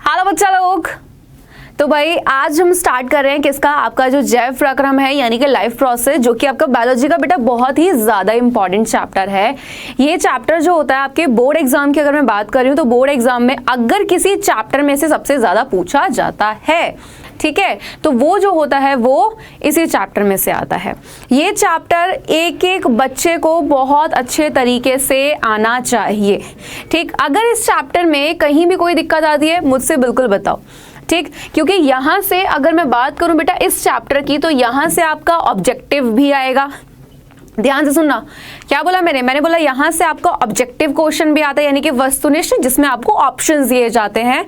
Hello बच्चा लोग। तो भाई आज हम स्टार्ट कर रहे हैं किसका, आपका जो जैव प्रक्रम है यानी कि लाइफ प्रोसेस, जो कि आपका बायोलॉजी का बेटा बहुत ही ज़्यादा इंपॉर्टेंट चैप्टर है। ये चैप्टर जो होता है आपके बोर्ड एग्जाम की अगर मैं बात कर रही हूँ तो बोर्ड एग्जाम में अगर किसी चैप्टर में से सबसे ज़्यादा पूछा जाता है, ठीक है, तो वो जो होता है वो इसी चैप्टर में से आता है। ये चैप्टर एक एक बच्चे को बहुत अच्छे तरीके से आना चाहिए, ठीक। अगर इस चैप्टर में कहीं भी कोई दिक्कत आती है मुझसे बिल्कुल बताओ, ठीक, क्योंकि यहाँ से अगर मैं बात करूं बेटा इस चैप्टर की तो यहाँ से आपका ऑब्जेक्टिव भी आएगा। ध्यान से सुनना, क्या बोला मैंने बोला यहाँ से आपका ऑब्जेक्टिव क्वेश्चन भी आता है यानी कि वस्तुनिष्ठ, जिसमें आपको ऑप्शंस दिए जाते हैं,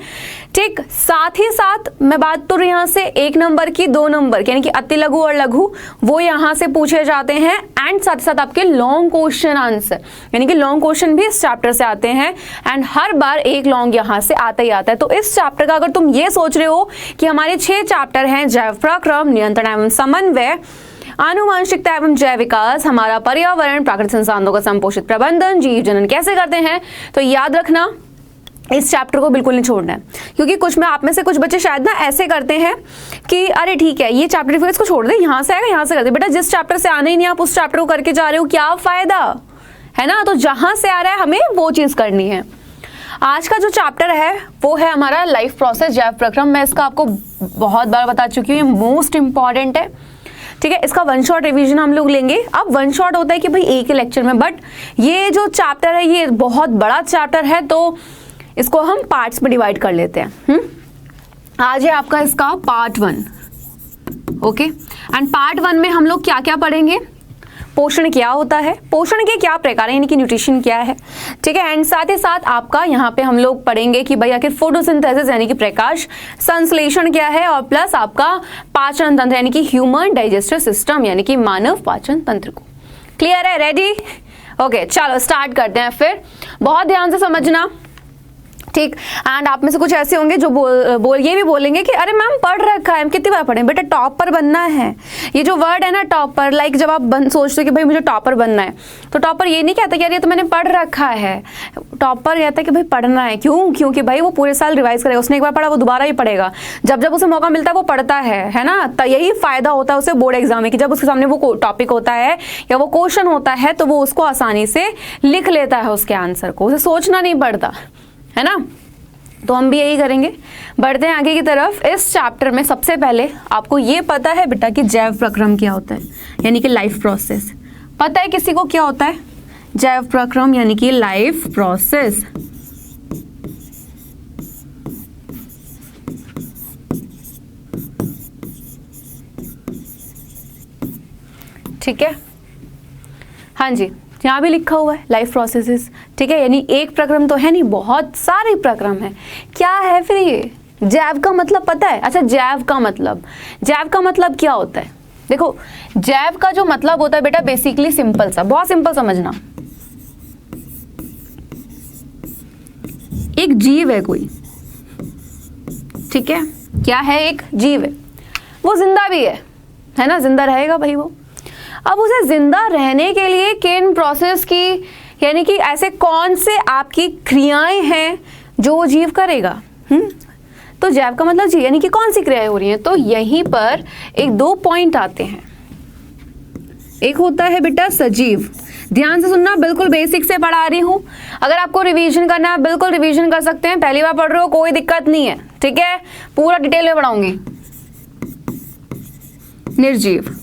ठीक। साथ ही साथ मैं बात करूँ यहाँ से 1 नंबर की, 2 नंबर की यानी कि अति लघु और लघु, वो यहाँ से पूछे जाते हैं। एंड साथ ही साथ आपके लॉन्ग क्वेश्चन आंसर यानी कि लॉन्ग क्वेश्चन भी इस चैप्टर से आते हैं। एंड हर बार एक लॉन्ग यहाँ से आता ही आता है। तो इस चैप्टर का अगर तुम ये सोच रहे हो कि हमारे 6 चैप्टर हैं, जैव प्रक्रम, नियंत्रण एवं समन्वय, आनुवांशिकता एवं जैव विकास, हमारा पर्यावरण, प्राकृतिक संसाधनों का संपोषित प्रबंधन, जीव जनन कैसे करते हैं, तो याद रखना इस चैप्टर को बिल्कुल नहीं छोड़ना है। क्योंकि कुछ में आप में से कुछ बच्चे शायद ना ऐसे करते हैं कि अरे ठीक है ये चैप्टर फिर इसको छोड़ दे, यहाँ से आएगा यहाँ से कर दे। बेटा जिस चैप्टर से आना ही नहीं आप उस चैप्टर को करके जा रहे हो, क्या फायदा है ना। तो जहां से आ रहा है हमें वो चीज करनी है। आज का जो चैप्टर है वो है हमारा लाइफ प्रोसेस, जैव प्रक्रम। मैं इसका आपको बहुत बार बता चुकी हूँ, ये मोस्ट इंपॉर्टेंट है, ठीक है। इसका 1 शॉट रिवीजन हम लोग लेंगे। अब 1 शॉट होता है कि भाई एक ही लेक्चर में, बट ये जो चैप्टर है ये बहुत बड़ा चैप्टर है तो इसको हम पार्ट्स में डिवाइड कर लेते हैं। आज है आपका इसका पार्ट 1, ओके। एंड पार्ट 1 में हम लोग क्या क्या पढ़ेंगे, पोषण क्या होता है, पोषण के क्या प्रकार हैं यानी कि न्यूट्रिशन क्या है, ठीक है। एंड साथ ही साथ आपका यहाँ पे हम लोग पढ़ेंगे कि भाई आखिर फोटोसिंथेसिस यानी कि प्रकाश संश्लेषण क्या है, और प्लस आपका पाचन तंत्र यानी कि ह्यूमन डाइजेस्टिव सिस्टम यानी कि मानव पाचन तंत्र को। क्लियर है, रेडी, ओके। चलो स्टार्ट करते हैं फिर, बहुत ध्यान से समझना, ठीक। एंड आप में से कुछ ऐसे होंगे जो ये भी बोलेंगे कि अरे मैम पढ़ रखा है, हम कितनी बार पढ़े। बेटा टॉपर बनना है, ये जो वर्ड है ना टॉपर, लाइक जब आप सोचते हो कि भाई मुझे टॉपर बनना है तो टॉपर ये नहीं कहता कि यार ये तो मैंने पढ़ रखा है। टॉपर कहता है कि भाई पढ़ना है। क्यों? क्योंकि भाई वो पूरे साल रिवाइज करेगा, उसने एक बार पढ़ा वो दोबारा ही पढ़ेगा, जब जब उसे मौका मिलता है वो पढ़ता है ना। तो यही फायदा होता है उसे बोर्ड एग्जाम में कि जब उसके सामने वो टॉपिक होता है या वो क्वेश्चन होता है तो वो उसको आसानी से लिख लेता है उसके आंसर को, उसे सोचना नहीं पड़ता, है ना। तो हम भी यही करेंगे। बढ़ते हैं आगे की तरफ। इस चैप्टर में सबसे पहले आपको ये पता है बेटा कि जैव प्रक्रम क्या होता है यानी कि लाइफ प्रोसेस। पता है किसी को क्या होता है जैव प्रक्रम यानी कि लाइफ प्रोसेस? ठीक है, हाँ जी, यहाँ भी लिखा हुआ है लाइफ प्रोसेसेस, ठीक है। यानी एक प्रक्रम तो है नहीं, बहुत सारे प्रक्रम है। क्या है फिर ये जैव का मतलब पता है? अच्छा जैव का मतलब क्या होता है? देखो जैव का जो मतलब होता है बेटा बेसिकली सिंपल सा, बहुत सिंपल समझना। एक जीव है कोई, ठीक है, क्या है, एक जीव है, वो जिंदा भी है ना, जिंदा रहेगा भाई वो। अब उसे जिंदा रहने के लिए किन प्रोसेस की यानी कि ऐसे कौन से आपकी क्रियाएं हैं जो वो जीव करेगा। तो जैव का मतलब जीव यानी कि कौन सी क्रियाएं हो रही हैं। तो यहीं पर 1-2 पॉइंट आते हैं। एक होता है बेटा सजीव। ध्यान से सुनना, बिल्कुल बेसिक से पढ़ा रही हूं। अगर आपको रिवीजन करना है बिल्कुल रिवीजन कर सकते हैं, पहली बार पढ़ रहे हो कोई दिक्कत नहीं है, ठीक है, पूरा डिटेल में पढ़ाऊंगी। निर्जीव,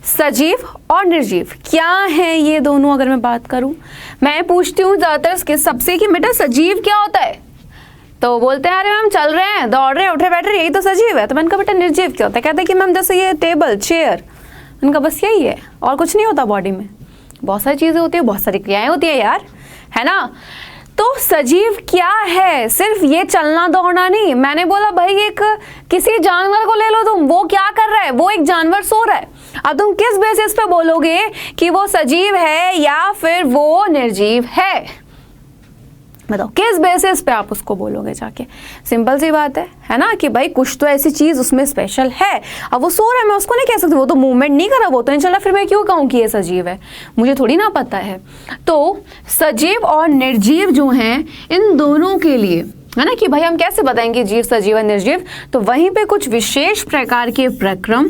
सजीव और निर्जीव क्या है ये दोनों? अगर मैं बात करूं, मैं पूछती हूँ ज्यादातर सबसे कि बेटा सजीव क्या होता है, तो बोलते हैं अरे मैम चल रहे हैं, दौड़ रहे हैं, उठ रहे बैठ रहे, यही तो सजीव है। तो मैंने कहा बेटा निर्जीव क्या होता है? कहते हैं कि मैम जैसे ये टेबल चेयर, उनका बस यही है और कुछ नहीं होता बॉडी में, बहुत सारी चीजें होती है, बहुत सारी क्रियाएं होती है यार, है ना। तो सजीव क्या है? सिर्फ ये चलना दौड़ना नहीं। मैंने बोला भाई एक किसी जानवर को ले लो तुम, वो क्या कर रहा है, वो एक जानवर सो रहा है, अब तुम किस बेसिस पे बोलोगे कि वो सजीव है या फिर वो निर्जीव है? बताओ किस बेसिस पे आप उसको बोलोगे जाके? सिंपल सी बात है ना, कि भाई कुछ तो ऐसी चीज उसमें स्पेशल है। अब वो सो रहा है, मैं उसको नहीं कह सकती, वो तो मूवमेंट नहीं करा, वो तो नहीं चला, फिर मैं क्यों कहूँ कि ये सजीव है? मुझे थोड़ी ना पता है। तो सजीव और निर्जीव जो हैं, इन दोनों के लिए है ना, कि भाई हम कैसे बताएंगे जीव सजीव और निर्जीव? तो वहीं पे कुछ विशेष प्रकार के प्रक्रम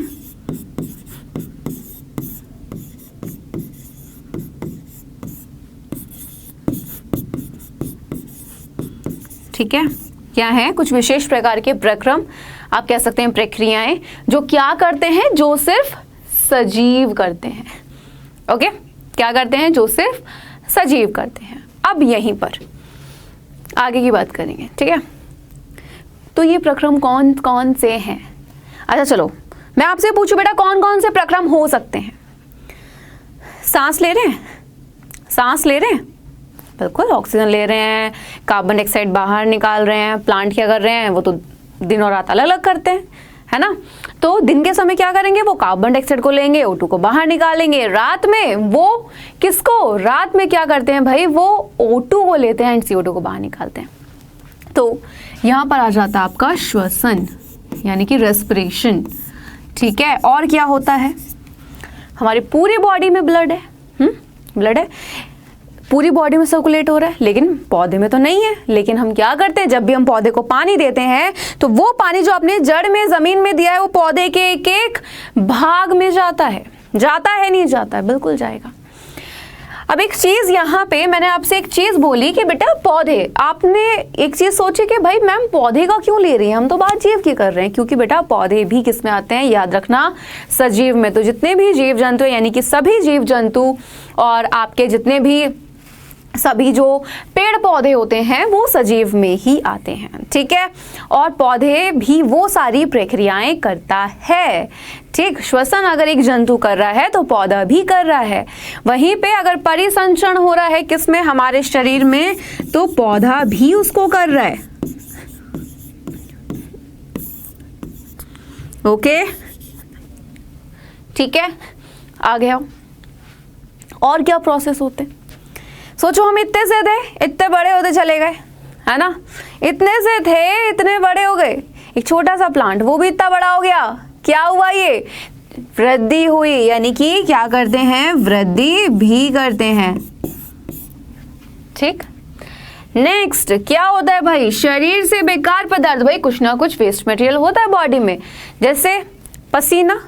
ठीक है, क्या है? कुछ विशेष प्रकार के प्रक्रम, आप कह सकते हैं प्रक्रियाएं, जो क्या करते हैं? जो सिर्फ सजीव करते हैं। ओके, क्या करते हैं? जो सिर्फ सजीव करते हैं। अब यहीं पर आगे की बात करेंगे, ठीक है? तो ये प्रक्रम कौन कौन से हैं? अच्छा चलो मैं आपसे पूछूं बेटा, कौन कौन से प्रक्रम हो सकते हैं? सांस ले रहे हैं, सांस ले रहे हैं, बिल्कुल ऑक्सीजन ले रहे हैं, कार्बन डाइऑक्साइड बाहर निकाल रहे हैं। प्लांट क्या कर रहे हैं? वो तो दिन और रात अलग अलग करते हैं, है ना? तो दिन के समय क्या करेंगे? वो कार्बन डाइऑक्साइड को लेंगे, O2 को बाहर निकालेंगे। रात में वो किसको? रात में क्या करते हैं भाई? वो O2 को लेते हैं एंड CO2 को बाहर निकालते हैं। तो यहाँ पर आ जाता है आपका श्वसन, यानी कि रेस्पिरेशन, ठीक है? और क्या होता है? हमारी पूरी बॉडी में ब्लड है, ब्लड है, पूरी बॉडी में सर्कुलेट हो रहा है, लेकिन पौधे में तो नहीं है। लेकिन हम क्या करते हैं? जब भी हम पौधे को पानी देते हैं, तो वो पानी जो आपने जड़ में, जमीन में दिया है, वो पौधे के एक एक भाग में जाता है। जाता है नहीं जाता है? बिल्कुल जाएगा। अब एक चीज यहाँ पे मैंने आपसे एक चीज बोली कि बेटा पौधे, आपने एक चीज सोची कि भाई मैम पौधे का क्यों ले रही हैं, हम तो बात जीव की कर रहे हैं। क्योंकि बेटा पौधे भी किस में आते हैं? याद रखना, सजीव में। तो जितने भी जीव जंतु, यानी कि सभी जीव जंतु और आपके जितने भी सभी जो पेड़ पौधे होते हैं, वो सजीव में ही आते हैं, ठीक है? और पौधे भी वो सारी प्रक्रियाएं करता है, ठीक? श्वसन अगर एक जंतु कर रहा है, तो पौधा भी कर रहा है। वहीं पे अगर परिसंचरण हो रहा है किसमें? हमारे शरीर में, तो पौधा भी उसको कर रहा है। ओके, ठीक है, आ गया। और क्या प्रोसेस होते हैं? सोचो हम इतने से थे, इतने बड़े होते चले गए, है ना? इतने से थे, इतने बड़े हो गए। एक छोटा सा प्लांट, वो भी इतना बड़ा हो गया। क्या हुआ? ये वृद्धि हुई, यानी कि क्या करते हैं? वृद्धि भी करते हैं, ठीक? नेक्स्ट क्या होता है भाई? शरीर से बेकार पदार्थ, भाई कुछ ना कुछ वेस्ट मटेरियल होता है बॉडी में, जैसे पसीना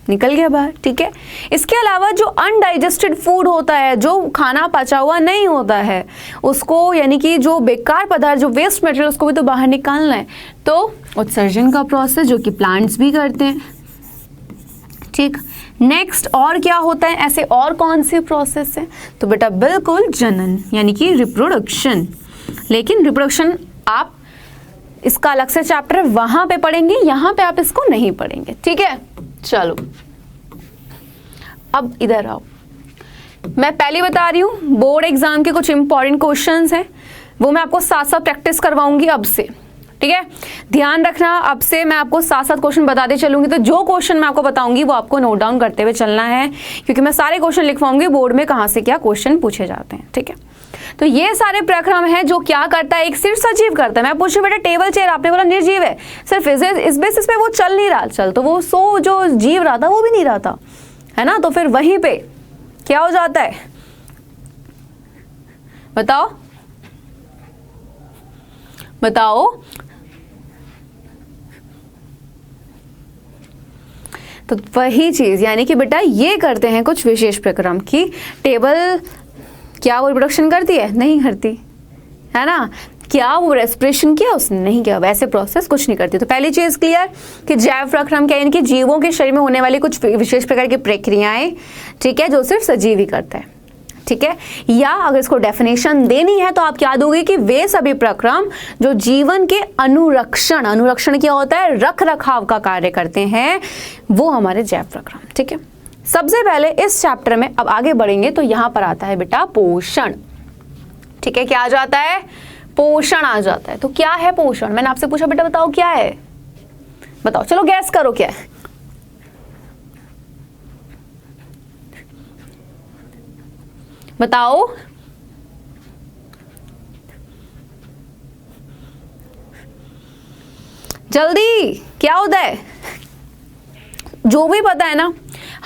निकल गया बाहर, ठीक है? इसके अलावा जो अनडाइजेस्टेड फूड होता है, जो खाना पचा हुआ नहीं होता है, उसको, यानी कि जो बेकार पदार्थ, जो वेस्ट मटेरियल, उसको भी तो बाहर निकालना है। तो उत्सर्जन का प्रोसेस, जो कि प्लांट्स भी करते हैं, ठीक? नेक्स्ट और क्या होता है? ऐसे और कौन से प्रोसेस है? तो बेटा बिल्कुल जनन, यानी कि रिप्रोडक्शन। लेकिन रिप्रोडक्शन आप, इसका अलग से चैप्टर वहां पे पढ़ेंगे, यहाँ पे आप इसको नहीं पढ़ेंगे, ठीक है? चलो अब इधर आओ, मैं पहले बता रही हूँ बोर्ड एग्जाम के कुछ इंपॉर्टेंट क्वेश्चंस हैं, वो मैं आपको साथ साथ प्रैक्टिस करवाऊंगी अब से, ठीक है? ध्यान रखना, अब से मैं आपको साथ साथ क्वेश्चन बताते चलूंगी। तो जो क्वेश्चन मैं आपको बताऊंगी वो आपको नोट डाउन करते हुए चलना है, क्योंकि मैं सारे क्वेश्चन लिखवाऊंगी बोर्ड में कहाँ से क्या क्वेश्चन पूछे जाते हैं, ठीक है? तो ये सारे प्रक्रम हैं जो क्या करता है? एक सिर्फ सजीव करता है। मैं पूछूं बेटा टेबल चेयर, आपने बोला निर्जीव है, सिर्फ इस बेसिस पे वो चल नहीं रहा, चल तो वो सो जो जीव रहा था वो भी नहीं रहा था, है ना? तो फिर वहीं पे क्या हो जाता है? बताओ बताओ। तो वही चीज, यानी कि बेटा ये करते हैं कुछ विशेष प्रक्रम की। टेबल क्या वो रिप्रोडक्शन करती है? नहीं करती, है ना? क्या वो रेस्पिरेशन किया? उसने नहीं किया। वैसे प्रोसेस कुछ नहीं करती। तो पहली चीज क्लियर कि जैव प्रक्रम क्या है? इनकी जीवों के शरीर में होने वाली कुछ विशेष प्रकार की प्रक्रियाएं, ठीक है, जो सिर्फ सजीव ही करता है, ठीक है? या अगर इसको डेफिनेशन देनी है तो आप क्या दोगे कि वे सभी प्रक्रम जो जीवन के अनुरक्षण, अनुरक्षण क्या होता है? रख रखाव का कार्य करते हैं, वो हमारे जैव प्रक्रम, ठीक है? सबसे पहले इस चैप्टर में अब आगे बढ़ेंगे तो यहां पर आता है बेटा पोषण, ठीक है? क्या आ जाता है? पोषण आ जाता है। तो क्या है पोषण? मैंने आपसे पूछा बेटा बताओ क्या है, बताओ, चलो गैस करो क्या है? बताओ जल्दी क्या होता है, जो भी पता है ना,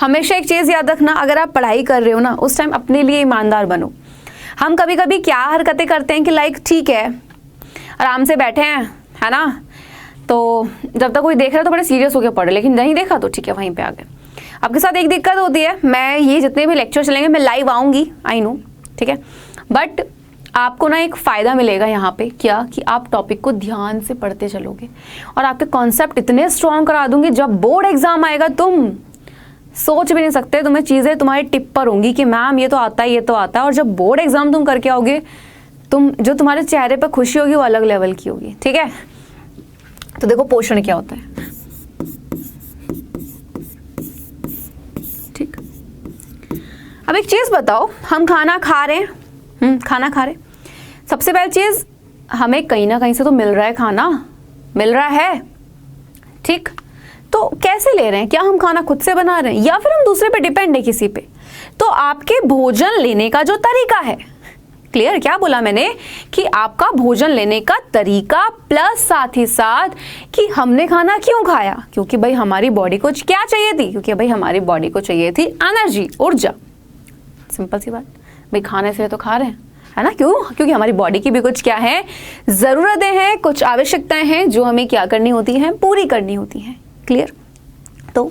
हमेशा एक चीज याद रखना, अगर आप पढ़ाई कर रहे हो ना उस टाइम अपने लिए ईमानदार बनो। हम कभी कभी क्या हरकतें करते हैं कि लाइक ठीक है आराम से बैठे हैं, है ना, तो जब तक कोई देख रहा है तो बड़े सीरियस होकर पढ़े, लेकिन नहीं देखा तो ठीक है वहीं पे आ गए। आपके साथ एक दिक्कत होती है, मैं ये जितने भी लेक्चर चलेंगे मैं लाइव आऊँगी, आई नो, ठीक है, बट आपको ना एक फ़ायदा मिलेगा यहाँ पे, क्या कि आप टॉपिक को ध्यान से पढ़ते चलोगे और आपके कॉन्सेप्ट इतने स्ट्रॉन्ग करा दूंगी, जब बोर्ड एग्जाम आएगा तुम सोच भी नहीं सकते, तुम्हें चीज़ें तुम्हारी टिप पर होंगी कि मैम ये तो आता है, ये तो आता है। और जब बोर्ड एग्जाम तुम करके आओगे, तुम जो तुम्हारे चेहरे पर खुशी होगी वो अलग लेवल की होगी, ठीक है। तो देखो पोषण क्या होता है, ठीक। अब एक चीज़ बताओ, हम खाना खा रहे हैं, खाना खा रहे, सबसे पहली चीज़ हमें कहीं ना कहीं से तो मिल रहा है, खाना मिल रहा है, ठीक। तो कैसे ले रहे हैं, क्या हम खाना खुद से बना रहे हैं या फिर हम दूसरे पे डिपेंड है किसी पे। तो आपके भोजन लेने का जो तरीका है, क्लियर, क्या बोला मैंने कि आपका भोजन लेने का तरीका प्लस साथ ही साथ कि हमने खाना क्यों खाया, क्योंकि भाई हमारी बॉडी को क्या चाहिए थी, क्योंकि भाई हमारी बॉडी को चाहिए थी एनर्जी, ऊर्जा, सिंपल सी बात, भाई खाने से तो खा रहे हैं, है ना, क्यों, क्योंकि हमारी बॉडी की भी कुछ क्या है ज़रूरतें हैं, कुछ आवश्यकताएं हैं जो हमें क्या करनी होती हैं, पूरी करनी होती हैं, क्लियर। तो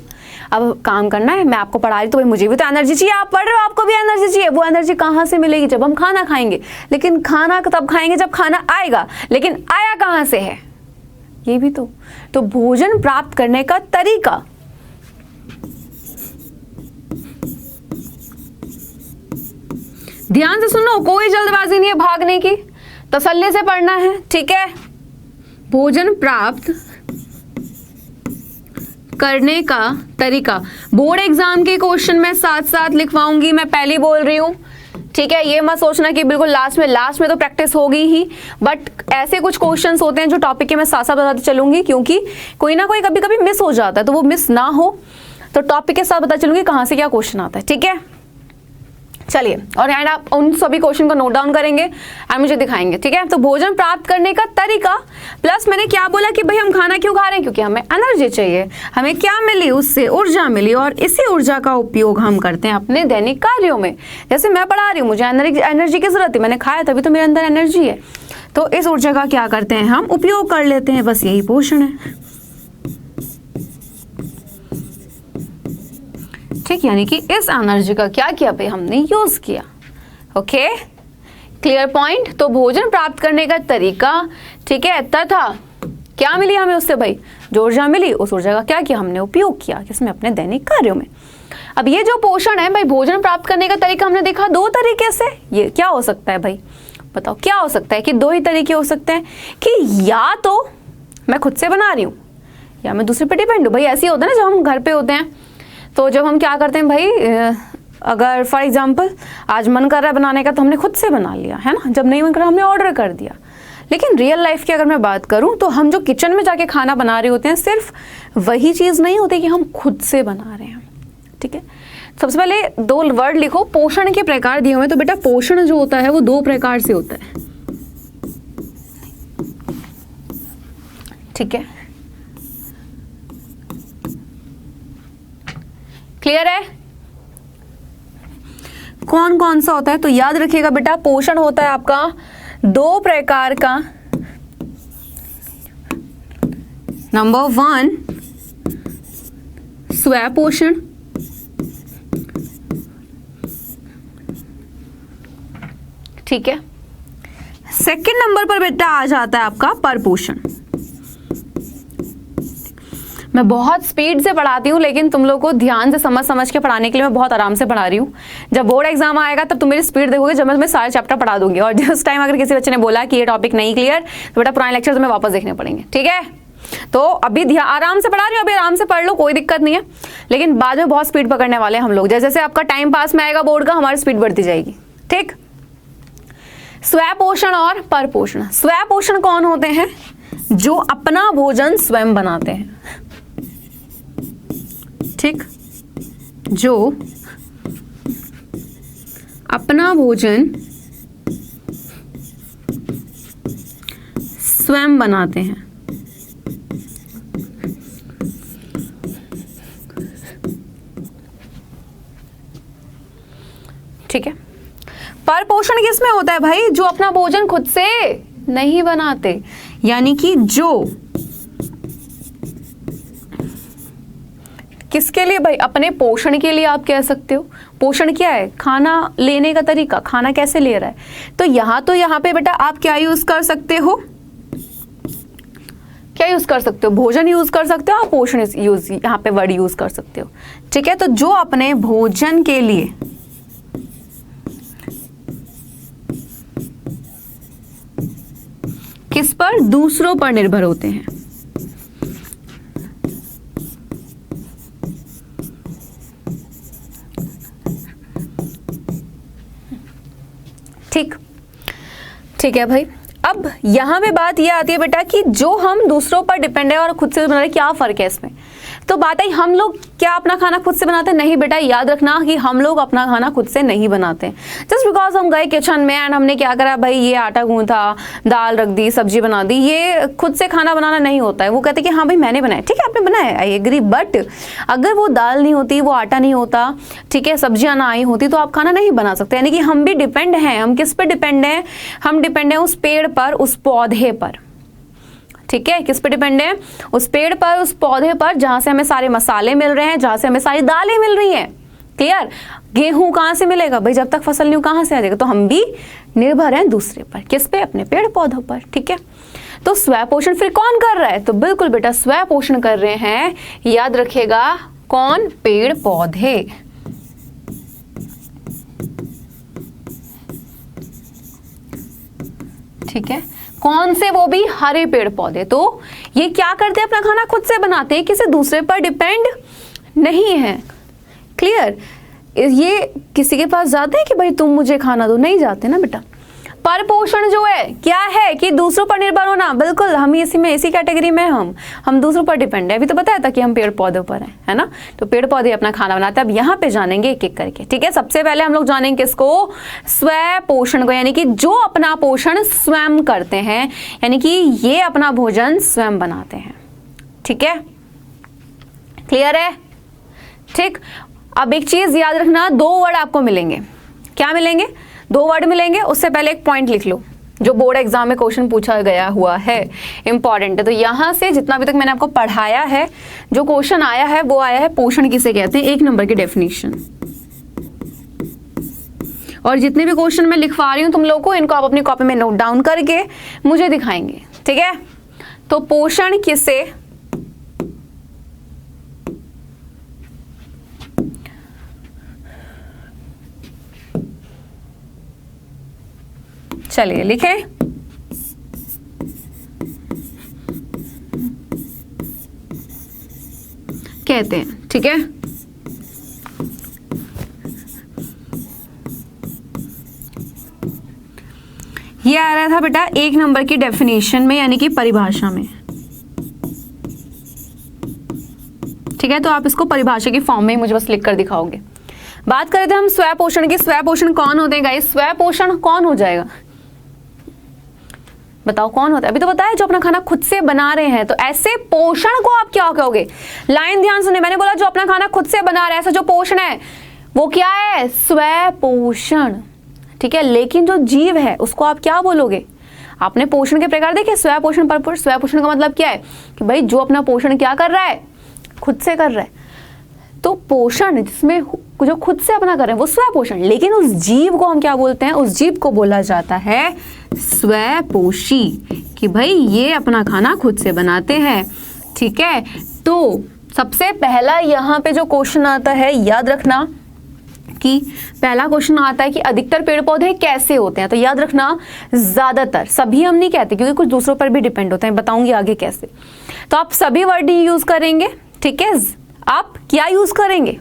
अब काम करना है, मैं आपको पढ़ा रही तो भाई मुझे भी तो एनर्जी चाहिए, आप पढ़ रहे हो आपको भी एनर्जी चाहिए, वो एनर्जी कहाँ से मिलेगी, जब हम खाना खाएंगे, लेकिन खाना तब खाएंगे जब खाना आएगा, लेकिन आया कहाँ से है ये भी तो भोजन प्राप्त करने का तरीका, ध्यान से सुनो, कोई जल्दबाजी नहीं है भागने की, तसल्ली से पढ़ना है, ठीक है। भोजन प्राप्त करने का तरीका बोर्ड एग्जाम के क्वेश्चन में साथ साथ लिखवाऊंगी, मैं पहले बोल रही हूँ, ठीक है। ये मत सोचना कि बिल्कुल लास्ट में तो प्रैक्टिस होगी ही, बट ऐसे कुछ क्वेश्चंस होते हैं जो टॉपिक के मैं साथ साथ बताती चलूंगी, क्योंकि कोई ना कोई कभी कभी मिस हो जाता है, तो वो मिस ना हो तो टॉपिक के साथ बता चलूंगी कहाँ से क्या क्वेश्चन आता है, ठीक है। चलिए, और एंड आप उन सभी क्वेश्चन को नोट डाउन करेंगे और मुझे दिखाएंगे, ठीक है। तो भोजन प्राप्त करने का तरीका प्लस मैंने क्या बोला कि भाई हम खाना क्यों खा रहे हैं, क्योंकि हमें एनर्जी चाहिए, हमें क्या मिली, उससे ऊर्जा मिली, और इसी ऊर्जा का उपयोग हम करते हैं अपने दैनिक कार्यों में। जैसे मैं पढ़ा रही हूँ, मुझे एनर्जी की जरूरत है, मैंने खाया तभी तो मेरे अंदर एनर्जी है, तो इस ऊर्जा का क्या करते हैं हम उपयोग कर लेते हैं, बस यही पोषण है, ठीक। यानी कि इस एनर्जी का क्या किया भाई हमने यूज किया, ओके, क्लियर पॉइंट। तो भोजन प्राप्त करने का तरीका, ठीक है, तथा क्या मिली हमें उससे, भाई जो ऊर्जा मिली उस ऊर्जा का क्या किया हमने उपयोग किया किसमें, अपने दैनिक कार्यों में। अब ये जो पोषण है भाई, भोजन प्राप्त करने का तरीका हमने देखा दो तरीके से, ये क्या हो सकता है भाई बताओ, क्या हो सकता है कि दो ही तरीके हो सकते हैं कि या तो मैं खुद से बना रही हूँ या मैं दूसरे पे डिपेंड हूँ। भाई ऐसे ही होता है ना, जब हम घर पे होते हैं तो जब हम क्या करते हैं भाई, अगर फॉर एग्जांपल आज मन कर रहा है बनाने का तो हमने खुद से बना लिया, है ना, जब नहीं मन कर रहा हमने ऑर्डर कर दिया। लेकिन रियल लाइफ की अगर मैं बात करूं तो हम जो किचन में जाके खाना बना रहे होते हैं, सिर्फ वही चीज़ नहीं होती कि हम खुद से बना रहे हैं, ठीक है। सबसे पहले दो वर्ड लिखो, पोषण के प्रकार दिए हुए, तो बेटा पोषण जो होता है वो दो प्रकार से होता है, ठीक है, क्लियर है। कौन कौन सा होता है, तो याद रखिएगा बेटा, पोषण होता है आपका दो प्रकार का। नंबर 1 स्वयं पोषण, ठीक है। सेकंड नंबर पर बेटा आ जाता है आपका परपोषण। मैं बहुत स्पीड से पढ़ाती हूँ, लेकिन तुम लोग को ध्यान से समझ के पढ़ाने के लिए मैं बहुत आराम से पढ़ा रही हूँ। जब बोर्ड एग्जाम आएगा तब तुम मेरी स्पीड देखोगे, जब मैं तुम्हें सारे चैप्टर पढ़ा दूंगी। और जिस टाइम अगर किसी बच्चे ने बोला कि ये टॉपिक नहीं क्लियर, तो बेटा पुराने लेक्चर तुम्हें वापस देखने पड़ेंगे, ठीक है। तो अभी आराम से पढ़ा रही हूँ, अभी आराम से पढ़ लो, कोई दिक्कत नहीं है, लेकिन बाद में बहुत स्पीड पकड़ने वाले हैं हम लोग। जैसे जैसे आपका टाइम पास में आएगा बोर्ड का, हमारी स्पीड बढ़ती जाएगी, ठीक। स्वयं पोषण और परपोषण। स्वयं पोषण कौन होते हैं, जो अपना भोजन स्वयं बनाते हैं, ठीक, जो अपना भोजन स्वयं बनाते हैं, पर पोषण किस में होता है भाई? जो अपना भोजन खुद से नहीं बनाते, यानी कि जो किसके लिए भाई? अपने पोषण के लिए आप कह सकते हो। पोषण क्या है? खाना लेने का तरीका, खाना कैसे ले रहा है। तो यहाँ पे बेटा आप क्या यूज कर सकते हो? क्या यूज कर सकते हो? भोजन यूज कर सकते हो, आप पोषण यूज यहाँ पे वर्ड यूज कर सकते हो। ठीक है, तो जो अपने भोजन के लिए किस पर? दूसरों पर निर्भर होते हैं। ठीक है भाई। अब यहां पे बात ये आती है बेटा कि जो हम दूसरों पर डिपेंड है और खुद से बना रहे, क्या फर्क है इसमें? तो बात है, हम लोग क्या अपना खाना खुद से बनाते हैं? नहीं बेटा, याद रखना कि हम लोग अपना खाना खुद से नहीं बनाते। जस्ट बिकॉज हम गए किचन में एंड हमने क्या करा भाई, ये आटा गूंथा, दाल रख दी, सब्जी बना दी, ये खुद से खाना बनाना नहीं होता है। वो कहते हैं कि हाँ भाई मैंने बनाया, ठीक है आपने बनाया, आई एग्री, बट अगर वो दाल नहीं होती, वो आटा नहीं होता, ठीक है, सब्जियां ना आई होती, तो आप खाना नहीं बना सकते। यानी कि हम भी डिपेंड हैं। हम किस पे डिपेंड हैं? हम डिपेंड हैं उस पेड़ पर, उस पौधे पर। ठीक है, किस पे डिपेंड है? उस पेड़ पर, उस पौधे पर, जहां से हमें सारे मसाले मिल रहे हैं, जहां से हमें सारी दालें मिल रही हैं। क्लियर? गेहूं कहां से मिलेगा भाई? जब तक फसल नहीं हो कहां से आ जाएगा? तो हम भी निर्भर हैं दूसरे पर। किस पे? अपने पेड़ पौधों पर। ठीक है, तो स्वयं पोषण फिर कौन कर रहा है? तो बिल्कुल बेटा स्वयं पोषण कर रहे हैं, याद रखिएगा, कौन? पेड़ पौधे। ठीक है, कौन से? वो भी हरे पेड़ पौधे। तो ये क्या करते हैं? अपना खाना खुद से बनाते हैं, किसी दूसरे पर डिपेंड नहीं है। क्लियर? ये किसी के पास जाते हैं कि भाई तुम मुझे खाना दो? नहीं जाते ना बेटा। पर पोषण जो है क्या है? कि दूसरों पर निर्भर होना। बिल्कुल, हम इसी कैटेगरी में हम दूसरों पर डिपेंड है। अभी तो बताया था कि हम पेड़ पौधों पर हैं, है ना? तो पेड़ पौधे अपना खाना बनाते हैं। अब यहाँ पे जानेंगे एक एक करके। ठीक है, सबसे पहले हम लोग जानेंगे किसको? स्वयं पोषण को, यानी कि जो अपना पोषण स्वयं करते हैं, यानी कि ये अपना भोजन स्वयं बनाते हैं। ठीक है, क्लियर है? ठीक, अब एक चीज याद रखना, 2 वर्ड आपको मिलेंगे। क्या मिलेंगे? 2 वर्ड मिलेंगे। उससे पहले एक पॉइंट लिख लो, जो बोर्ड एग्जाम में क्वेश्चन पूछा गया हुआ है, इंपॉर्टेंट है। तो यहां से जितना अभी तक मैंने आपको पढ़ाया है, जो क्वेश्चन आया है वो आया है पोषण किसे कहते हैं, 1 नंबर की डेफिनेशन। और जितने भी क्वेश्चन मैं लिखवा रही हूं तुम लोगों को, इनको आप अपनी कॉपी में नोट डाउन करके मुझे दिखाएंगे। ठीक है, तो पोषण किसे चलिए लिखें। कहते हैं। ठीक है, ये आ रहा था बेटा 1 नंबर की डेफिनेशन में, यानी कि परिभाषा में। ठीक है, तो आप इसको परिभाषा की फॉर्म में मुझे बस लिख कर दिखाओगे। बात करें थे हम स्वयं पोषण की। स्वयं पोषण कौन होते हैं गाइस? स्वयं पोषण कौन हो जाएगा? बताओ कौन होता है? अभी तो बताया, जो अपना खाना खुद से बना रहे हैं। तो ऐसे पोषण को आप क्या कहोगे? लाइन ध्यान सुने, मैंने बोला जो अपना खाना खुद से बना रहा है, ऐसा जो पोषण है वो क्या है? स्वयं पोषण। ठीक है, लेकिन जो जीव है उसको आप क्या बोलोगे? आपने पोषण के प्रकार देखे, स्वयं पोषण, परपोषण। स्वयं पोषण का मतलब क्या है? कि भाई जो अपना पोषण क्या कर रहा है? खुद से कर रहा है। तो पोषण जिसमें जो खुद से अपना कर रहे हैं वो स्वयं पोषण। लेकिन उस जीव को हम क्या बोलते हैं? उस जीव को बोला जाता है स्वयंपोषी, कि भाई ये अपना खाना खुद से बनाते हैं। ठीक है, तो सबसे पहला यहाँ पे जो क्वेश्चन आता है, याद रखना कि पहला क्वेश्चन आता है कि अधिकतर पेड़ पौधे कैसे होते हैं। तो याद रखना, ज्यादातर, सभी हम नहीं कहते, क्योंकि कुछ दूसरों पर भी डिपेंड होते हैं। बताऊंगी आगे कैसे। तो आप सभी वर्ड ही यूज करेंगे। ठीक है, आप क्या यूज करेंगे?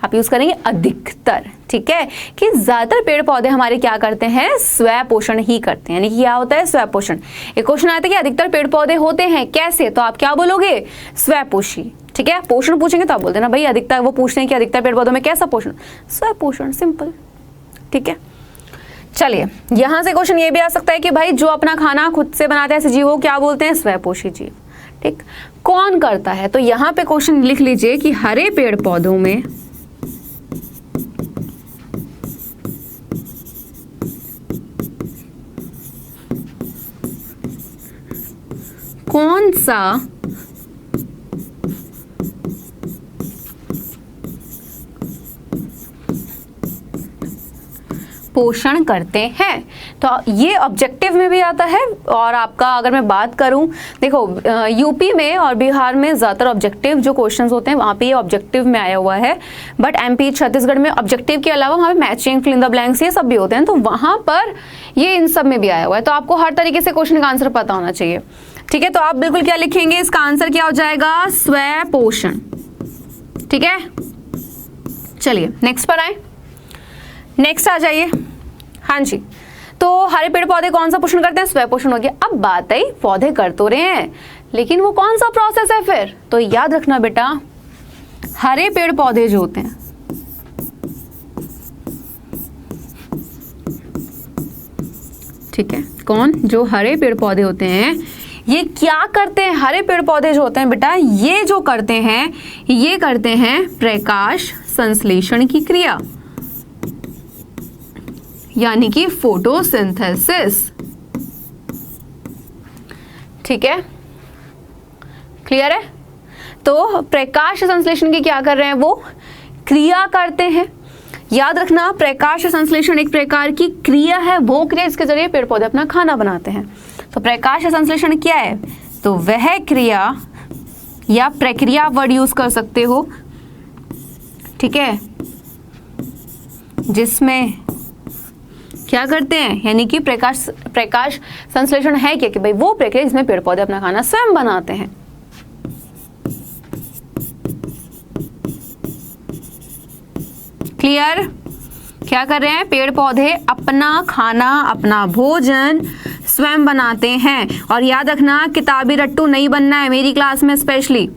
आप यूज करेंगे अधिकतर। ठीक है, कि ज्यादातर पेड़ पौधे हमारे क्या करते हैं? स्वयं पोषण ही करते हैं। यानी कि क्या होता है? स्वयं पोषण। एक क्वेश्चन आता है कि अधिकतर पेड़ पौधे होते हैं कैसे? तो आप क्या बोलोगे? स्वयंपोषी। ठीक है, पोषण पूछेंगे तो आप बोलते ना भाई अधिकतर, वो पूछते हैं कि अधिकतर पेड़ पौधों में कैसा पोषण? स्वयं पोषण, सिंपल। ठीक है, चलिए यहां से क्वेश्चन ये भी आ सकता है कि भाई जो अपना खाना खुद से बनाते हैं ऐसे जीवों को क्या बोलते हैं? स्वयंपोषी जीव। ठीक, कौन करता है? तो यहां पे क्वेश्चन लिख लीजिए कि हरे पेड़ पौधों में कौन सा पोषण करते हैं। तो ये ऑब्जेक्टिव में भी आता है, और आपका अगर मैं बात करूं, देखो यूपी में और बिहार में ज़्यादातर ऑब्जेक्टिव जो क्वेश्चंस होते हैं वहाँ पे ये ऑब्जेक्टिव में आया हुआ है, बट एमपी छत्तीसगढ़ में ऑब्जेक्टिव के अलावा वहाँ पे matching, fill in the blanks ये सब भी होते हैं, तो वहाँ पर ये इन सब में भी आया हुआ है। तो आपको हर तरीके से क्वेश्चन का आंसर पता होना चाहिए, ठीक है। तो आप बिल्कुल क्या लिखेंगे, इसका आंसर क्या हो जाएगा, स्व पोषण, ठीक है। चलिए नेक्स्ट पर आए, नेक्स्ट आ जाइए। हाँ जी, तो हरे पेड़ पौधे कौन सा पोषण करते हैं, स्व पोषण हो गया। अब बात आई पौधे कर तो रहे हैं, लेकिन वो कौन सा प्रोसेस है फिर, तो याद रखना बेटा, हरे पेड़ पौधे जो होते हैं, ठीक है, कौन, जो हरे पेड़ पौधे होते हैं ये क्या करते हैं, हरे पेड़ पौधे जो होते हैं बेटा, ये जो करते हैं, ये करते हैं प्रकाश संश्लेषण की क्रिया, यानी कि फोटोसिंथेसिस, ठीक है, क्लियर है। तो प्रकाश संश्लेषण की क्या कर रहे हैं, वो क्रिया करते हैं। याद रखना, प्रकाश संश्लेषण एक प्रकार की क्रिया है, वो क्रिया इसके जरिए पेड़ पौधे अपना खाना बनाते हैं। तो प्रकाश संश्लेषण क्या है, तो वह क्रिया या प्रक्रिया वर्ड यूज कर सकते हो, ठीक है, जिसमें क्या करते हैं, यानी कि प्रकाश संश्लेषण है क्या, कि भाई वो प्रक्रिया जिसमें पेड़ पौधे अपना खाना स्वयं बनाते हैं। क्लियर, क्या कर रहे हैं, पेड़ पौधे अपना खाना, अपना भोजन स्वयं बनाते हैं। और याद रखना, किताबी रट्टू नहीं बनना है मेरी क्लास में स्पेशली,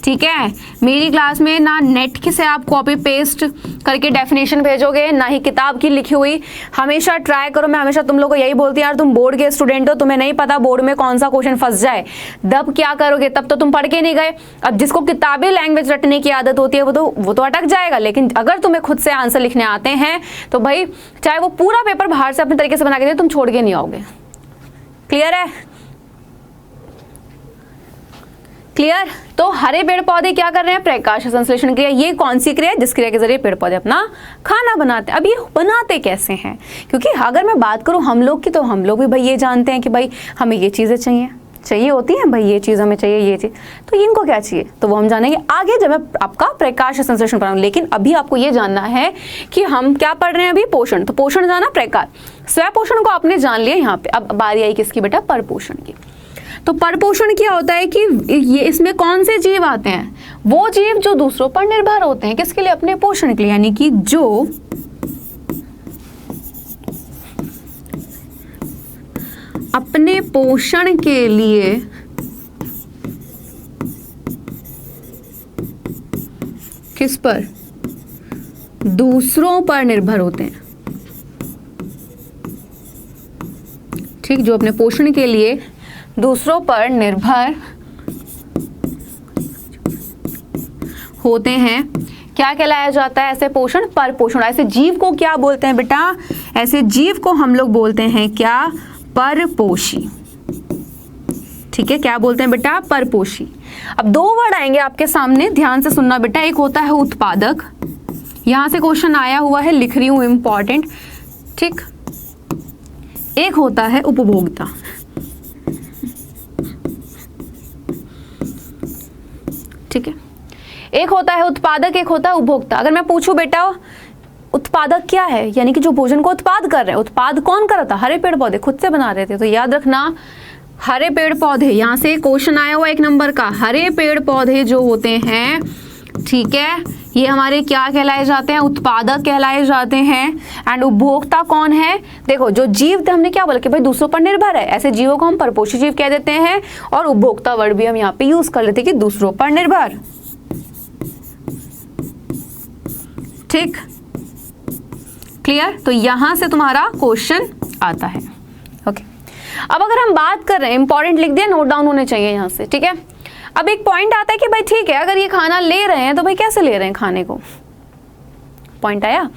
ठीक है। मेरी क्लास में ना नेट से आप कॉपी पेस्ट करके डेफिनेशन भेजोगे, ना ही किताब की लिखी हुई। हमेशा ट्राई करो, मैं हमेशा तुम लोग को यही बोलती हूँ, यार तुम बोर्ड के स्टूडेंट हो, तुम्हें नहीं पता बोर्ड में कौन सा क्वेश्चन फंस जाए, तब क्या करोगे, तब तो तुम पढ़ के नहीं गए। अब जिसको किताबी लैंग्वेज रटने की आदत होती है वो तो अटक जाएगा, लेकिन अगर तुम्हें खुद से आंसर लिखने आते हैं तो भाई चाहे वो पूरा पेपर बाहर से अपने तरीके से बना के दे, तुम छोड़ के नहीं आओगे। क्लियर है, क्लियर। तो हरे पेड़ पौधे क्या कर रहे हैं, प्रकाश संश्लेषण क्रिया। ये कौन सी क्रिया है, जिस क्रिया के जरिए पेड़ पौधे अपना खाना बनाते हैं। अब ये बनाते कैसे हैं, क्योंकि अगर मैं बात करूं हम लोग की, तो हम लोग भी भाई ये जानते हैं कि भाई हमें ये चीजें चाहिए होती हैं, भाई ये चीज हमें चाहिए, ये चीज, तो इनको क्या चाहिए, तो वो हम जानेंगे आगे जब मैं आपका प्रकाश संश्लेषण पढ़ाऊंगा। लेकिन अभी आपको ये जानना है कि हम क्या पढ़ रहे हैं अभी, पोषण। तो पोषण जाना, प्रकाश, स्व पोषण को आपने जान लिया यहाँ पे। अब बारी आई किसकी बेटा, परपोषण की। तो परपोषण क्या होता है कि ये इसमें कौन से जीव आते हैं, वो जीव जो दूसरों पर निर्भर होते हैं, किसके लिए, अपने पोषण के लिए, यानी कि जो अपने पोषण के लिए किस पर, दूसरों पर निर्भर होते हैं, ठीक, जो अपने पोषण के लिए दूसरों पर निर्भर होते हैं, क्या कहलाया जाता है ऐसे पोषण, परपोषण। ऐसे जीव को क्या बोलते हैं बेटा, ऐसे जीव को हम लोग बोलते हैं क्या, परपोषी, ठीक है, क्या बोलते हैं बेटा, परपोषी। अब दो वर्ड आएंगे आपके सामने, ध्यान से सुनना बेटा। एक होता है उत्पादक, यहां से क्वेश्चन आया हुआ है, लिख रही हूं, इंपॉर्टेंट, ठीक। एक होता है उपभोक्ता, ठीक है, एक होता है उत्पादक, एक होता है उपभोक्ता। अगर मैं पूछूं बेटा उत्पादक क्या है, यानी कि जो भोजन को उत्पाद कर रहे हैं, उत्पाद कौन कर रहा था, हरे पेड़ पौधे खुद से बना रहे थे। तो याद रखना, हरे पेड़ पौधे, यहां से क्वेश्चन आया हुआ 1 नंबर का, हरे पेड़ पौधे जो होते हैं, ठीक है, ये हमारे क्या कहलाए जाते हैं, उत्पादक कहलाए जाते हैं। एंड उपभोक्ता कौन है, देखो जो जीव थे, हमने क्या बोला कि भाई दूसरों पर निर्भर है, ऐसे जीवों को हम परपोषी जीव कह देते हैं, और उपभोक्ता वर्ड भी हम यहाँ पे यूज कर लेते हैं कि दूसरों पर निर्भर, ठीक, क्लियर। तो यहां से तुम्हारा क्वेश्चन आता है, ओके। अब अगर हम बात कर रहे हैं, इंपॉर्टेंट लिख दिया, नोट डाउन होने चाहिए यहां से, ठीक है। अब एक पॉइंट आता है कि भाई ठीक है, अगर ये खाना ले रहे हैं तो भाई कैसे ले रहे हैं खाने को, पॉइंट आया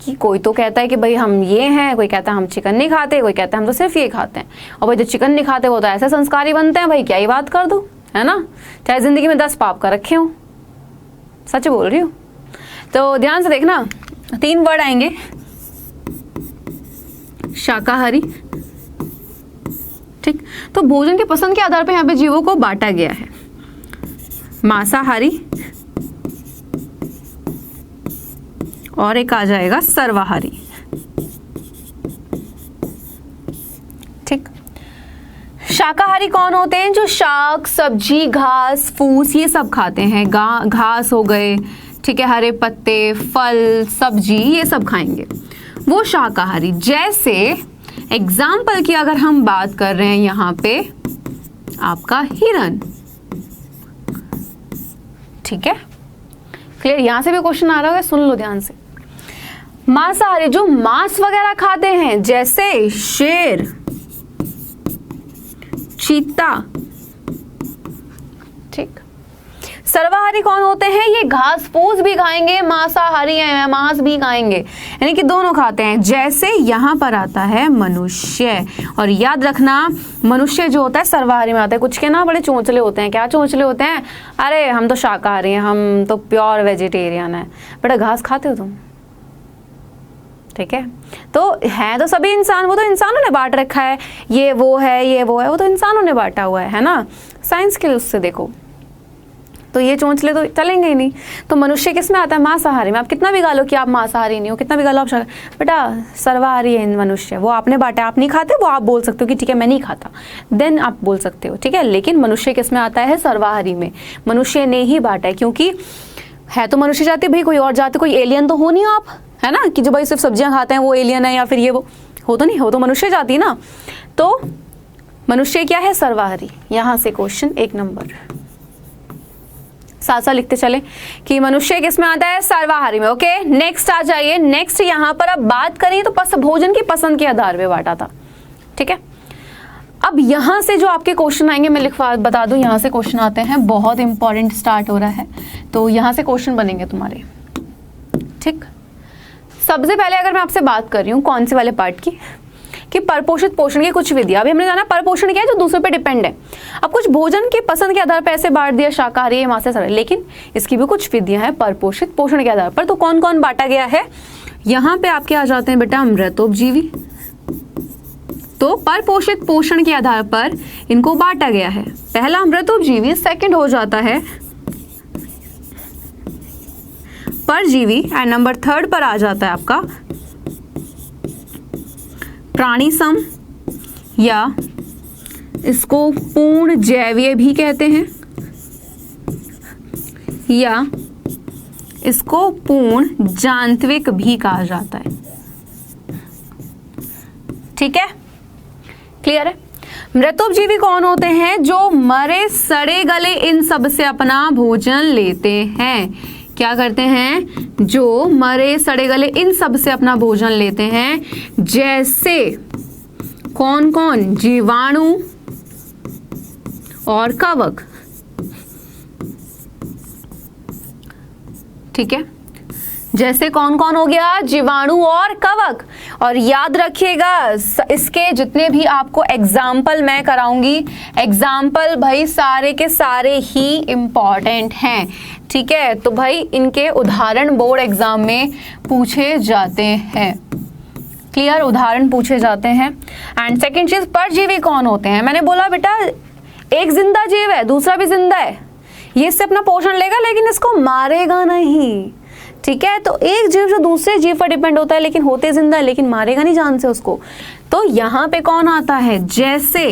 कि कोई तो कहता है कि भाई हम ये हैं, कोई कहता है हम चिकन नहीं खाते, कोई कहता है हम तो सिर्फ ये खाते हैं। और भाई जो चिकन नहीं खाते वो तो ऐसे संस्कारी बनते हैं, भाई क्या ही बात कर दूं, है ना, चाहे जिंदगी में 10 पाप कर रखे हों। सच बोल रही हूँ। तो ध्यान से देखना, 3 वर्ड आएंगे, शाकाहारी, ठीक। तो भोजन के पसंद के आधार पर यहाँ पे जीवों को बांटा गया है। मांसाहारी और एक आ जाएगा सर्वाहारी, ठीक। शाकाहारी कौन होते हैं? जो शाक, सब्जी, घास फूस ये सब खाते हैं। घास हो गए, ठीक है, हरे पत्ते, फल, सब्जी ये सब खाएंगे, वो शाकाहारी। जैसे एग्जाम्पल की अगर हम बात कर रहे हैं यहाँ पे आपका हिरन, ठीक है, क्लियर। यहां से भी क्वेश्चन आ रहा है, सुन लो ध्यान से। मांसाहारी जो मांस वगैरह खाते हैं, जैसे शेर, चीता, ठीक। सर्वाहारी कौन होते हैं? ये घास फूस भी खाएंगे, मांसाहारी हैं, मांस भी खाएंगे, यानी कि दोनों खाते हैं। जैसे यहां पर आता है मनुष्य, और याद रखना मनुष्य जो होता है सर्वाहारी में आता है। कुछ के ना बड़े चोंचले होते हैं। क्या चोंचले होते हैं? अरे हम तो शाकाहारी हैं, हम तो प्योर वेजिटेरियन है। बेटा घास खाते हो तुम? ठीक है, तो है तो सभी इंसान, वो तो इंसानों ने बांट रखा है, ये वो है, ये वो है, वो तो इंसानों ने बांटा हुआ है ना, साइंस के उससे देखो। तो ये चोंचले तो चलेंगे ही नहीं। तो मनुष्य किस में आता है? मांसाहारी में। आप कितना भी गालो कि आप मांसाहारी नहीं हो, कितना भी गालो आप बेटा सर्वाहारी है मनुष्य, वो आपने बांटा, आप नहीं खाते, वो आप बोल सकते हो कि ठीक है मैं नहीं खाता, देन आप बोल सकते हो, ठीक है। लेकिन मनुष्य किस में आता है? सर्वाहारी में। मनुष्य ने ही बांटा है, क्योंकि है तो मनुष्य जाति, भाई कोई और जाति, कोई एलियन तो हो नहीं आप, है ना, कि जो भाई सिर्फ सब्जियां खाते हैं वो एलियन है, या फिर ये वो हो तो नहीं, हो तो मनुष्य जाति ना। तो मनुष्य क्या है? सर्वाहारी। यहां से क्वेश्चन 1 नंबर साथ साथ लिखते चले कि मनुष्य किसमें आता है? सर्वाहारी में। ओके, नेक्स्ट आ जाइए। नेक्स्ट यहाँ पर अब बात करें तो भोजन की पसंद के आधार पे बांटा था, ठीक है। अब यहां से जो आपके क्वेश्चन आएंगे मैं बता दूं, यहां से क्वेश्चन आते हैं, बहुत इंपॉर्टेंट स्टार्ट हो रहा है, तो यहां से क्वेश्चन बनेंगे तुम्हारे, ठीक। सबसे पहले अगर मैं आपसे बात कर रही हूँ कौन से वाले पार्ट की, कि परपोषित पोषण की कुछ विधियां। अभी हमने जाना परपोषण क्या है, जो दूसरे पे डिपेंड है। अब कुछ भोजन के पसंद के आधार पर ऐसे बांट दिया शाकाहारी, मांसाहारी, लेकिन इसकी भी कुछ विधियां हैं परपोषित पोषण के आधार पर। तो कौन कौन बांटा गया है? यहाँ पे आपके आ जाते हैं बेटा मृतोपजीवी। तो परपोषित पोषण के आधार पर इनको बांटा गया है। पहला मृतोपजीवी, सेकंड हो जाता है परजीवी, एंड नंबर 3 पर आ जाता है आपका प्राणी सम, या इसको पूर्ण जैवीय भी कहते हैं, या इसको पूर्ण जांत्विक भी कहा जाता है, ठीक है, क्लियर है। मृतोपजीवी कौन होते हैं? जो मरे सड़े गले इन सब से अपना भोजन लेते हैं। क्या करते हैं? जो मरे सड़े गले इन सब से अपना भोजन लेते हैं। जैसे कौन कौन? जीवाणु और कवक, ठीक है। जैसे कौन कौन हो गया? जीवाणु और कवक। और याद रखिएगा इसके जितने भी आपको एग्जाम्पल मैं कराऊंगी, एग्जाम्पल भाई सारे के सारे ही इंपॉर्टेंट हैं, ठीक है। तो भाई इनके उदाहरण बोर्ड एग्जाम में पूछे जाते हैं, क्लियर, उदाहरण पूछे जाते हैं। एंड सेकेंड चीज, परजीवी कौन होते हैं? मैंने बोला बेटा एक जिंदा जीव है, दूसरा भी जिंदा है, ये इससे अपना पोषण लेगा लेकिन इसको मारेगा नहीं, ठीक है। तो एक जीव जो दूसरे जीव पर डिपेंड होता है, लेकिन होते जिंदा है, लेकिन मारेगा नहीं जान से उसको। तो यहां पे कौन आता है? जैसे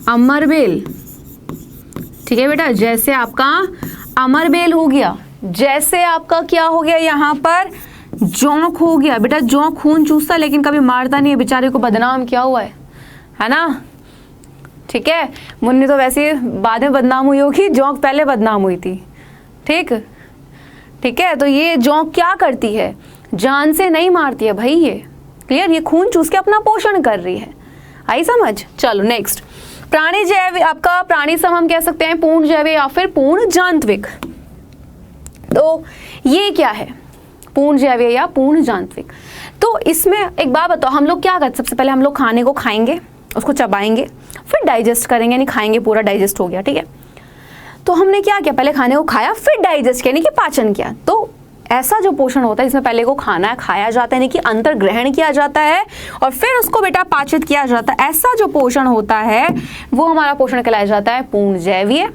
अमरबेल, ठीक है बेटा, जैसे आपका अमरबेल हो गया, जैसे आपका क्या हो गया यहाँ पर? जोंक हो गया। बेटा जोंक खून चूसता लेकिन कभी मारता नहीं है, बेचारे को बदनाम किया हुआ है ना, ठीक है। मुन्नी तो वैसे बाद में बदनाम हुई होगी, जोंक पहले बदनाम हुई थी, ठीक, ठीक है। तो ये जोंक क्या करती है? जान से नहीं मारती है भाई, ये क्लियर, ये खून चूस के अपना पोषण कर रही है। आई समझ? चलो नेक्स्ट, प्राणी जैव, आपका प्राणी सम हम कह सकते हैं पूर्ण जैव या फिर पूर्ण जांत्विक। तो ये क्या है? पूर्ण जैवीय या पूर्ण यांत्रिक। तो इसमें एक बात बताओ, हम लोग क्या करते, सबसे पहले हम लोग खाने को खाएंगे, उसको चबाएंगे, फिर डाइजेस्ट करेंगे, यानी खाएंगे पूरा डाइजेस्ट हो गया, ठीक है। तो हमने क्या किया, पहले खाने को खाया फिर डाइजेस्ट किया, यानी कि पाचन किया। तो ऐसा जो पोषण होता है इसमें पहले को खाना खाया जाता है, यानी कि अंतर ग्रहण किया जाता है और फिर उसको बेटा पाचित किया जाता है। ऐसा जो पोषण होता है वो हमारा पोषण कहलाया जाता है पूर्ण जैवीय,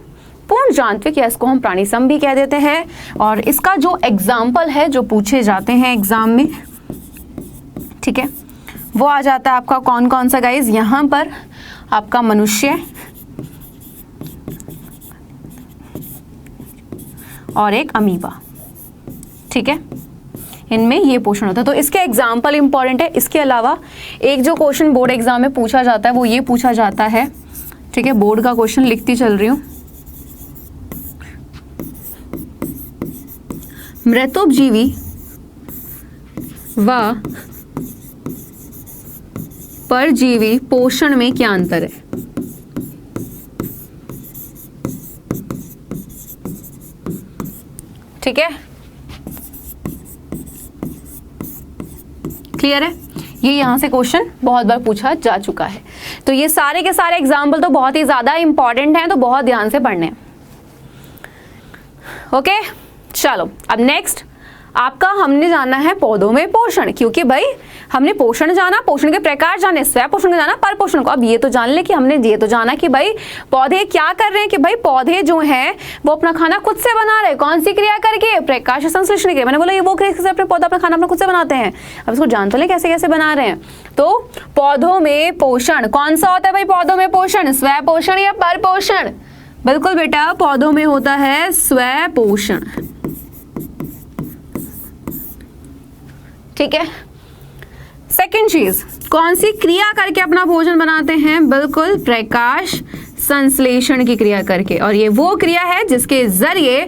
पूर्ण यांत्रिक, या इसको हम प्राणी सम भी कह देते हैं। और इसका जो एग्जाम्पल है जो पूछे जाते हैं एग्जाम में, ठीक है, वो आ जाता है आपका कौन कौन सा गाइज, यहाँ पर आपका मनुष्य और एक अमीबा, ठीक है, इनमें ये पोषण होता है। तो इसके एग्जाम्पल इंपॉर्टेंट है। इसके अलावा एक जो क्वेश्चन बोर्ड एग्जाम में पूछा जाता है वो ये पूछा जाता है, ठीक है, बोर्ड का क्वेश्चन लिखती चल रही हूं। मृतोपजीवी व परजीवी पोषण में क्या अंतर है? ठीक है, क्लियर है? ये यहां से क्वेश्चन बहुत बार पूछा जा चुका है। तो ये सारे के सारे एग्जाम्पल तो बहुत ही ज्यादा इंपॉर्टेंट हैं, तो बहुत ध्यान से पढ़ने। ओके, चलो अब नेक्स्ट आपका हमने जाना है पौधों में पोषण, क्योंकि भाई हमने पोषण जाना, पोषण के प्रकार जाने, स्वयं पोषण का जाना, पर पोषण को। अब ये तो जान ले कि हमने ये तो जाना कि भाई पौधे क्या कर रहे हैं, कि भाई पौधे जो हैं वो अपना खाना खुद से बना रहे हैं। कौन सी क्रिया करके? प्रकाश संश्लेषण के। मैंने बोला ये वो क्रिया अपने पौधा अपना खाना अपना खुद से बनाते हैं। अब इसको जान तो ले कैसे कैसे बना रहे हैं। तो पौधों में पोषण कौन सा होता है भाई? पौधों में पोषण स्वयं पोषण या पर पोषण? बिल्कुल बेटा, पौधों में होता है स्वयं पोषण, ठीक है। सेकंड चीज, कौन सी क्रिया करके अपना भोजन बनाते हैं? बिल्कुल प्रकाश संश्लेषण की क्रिया करके। और ये वो क्रिया है जिसके जरिए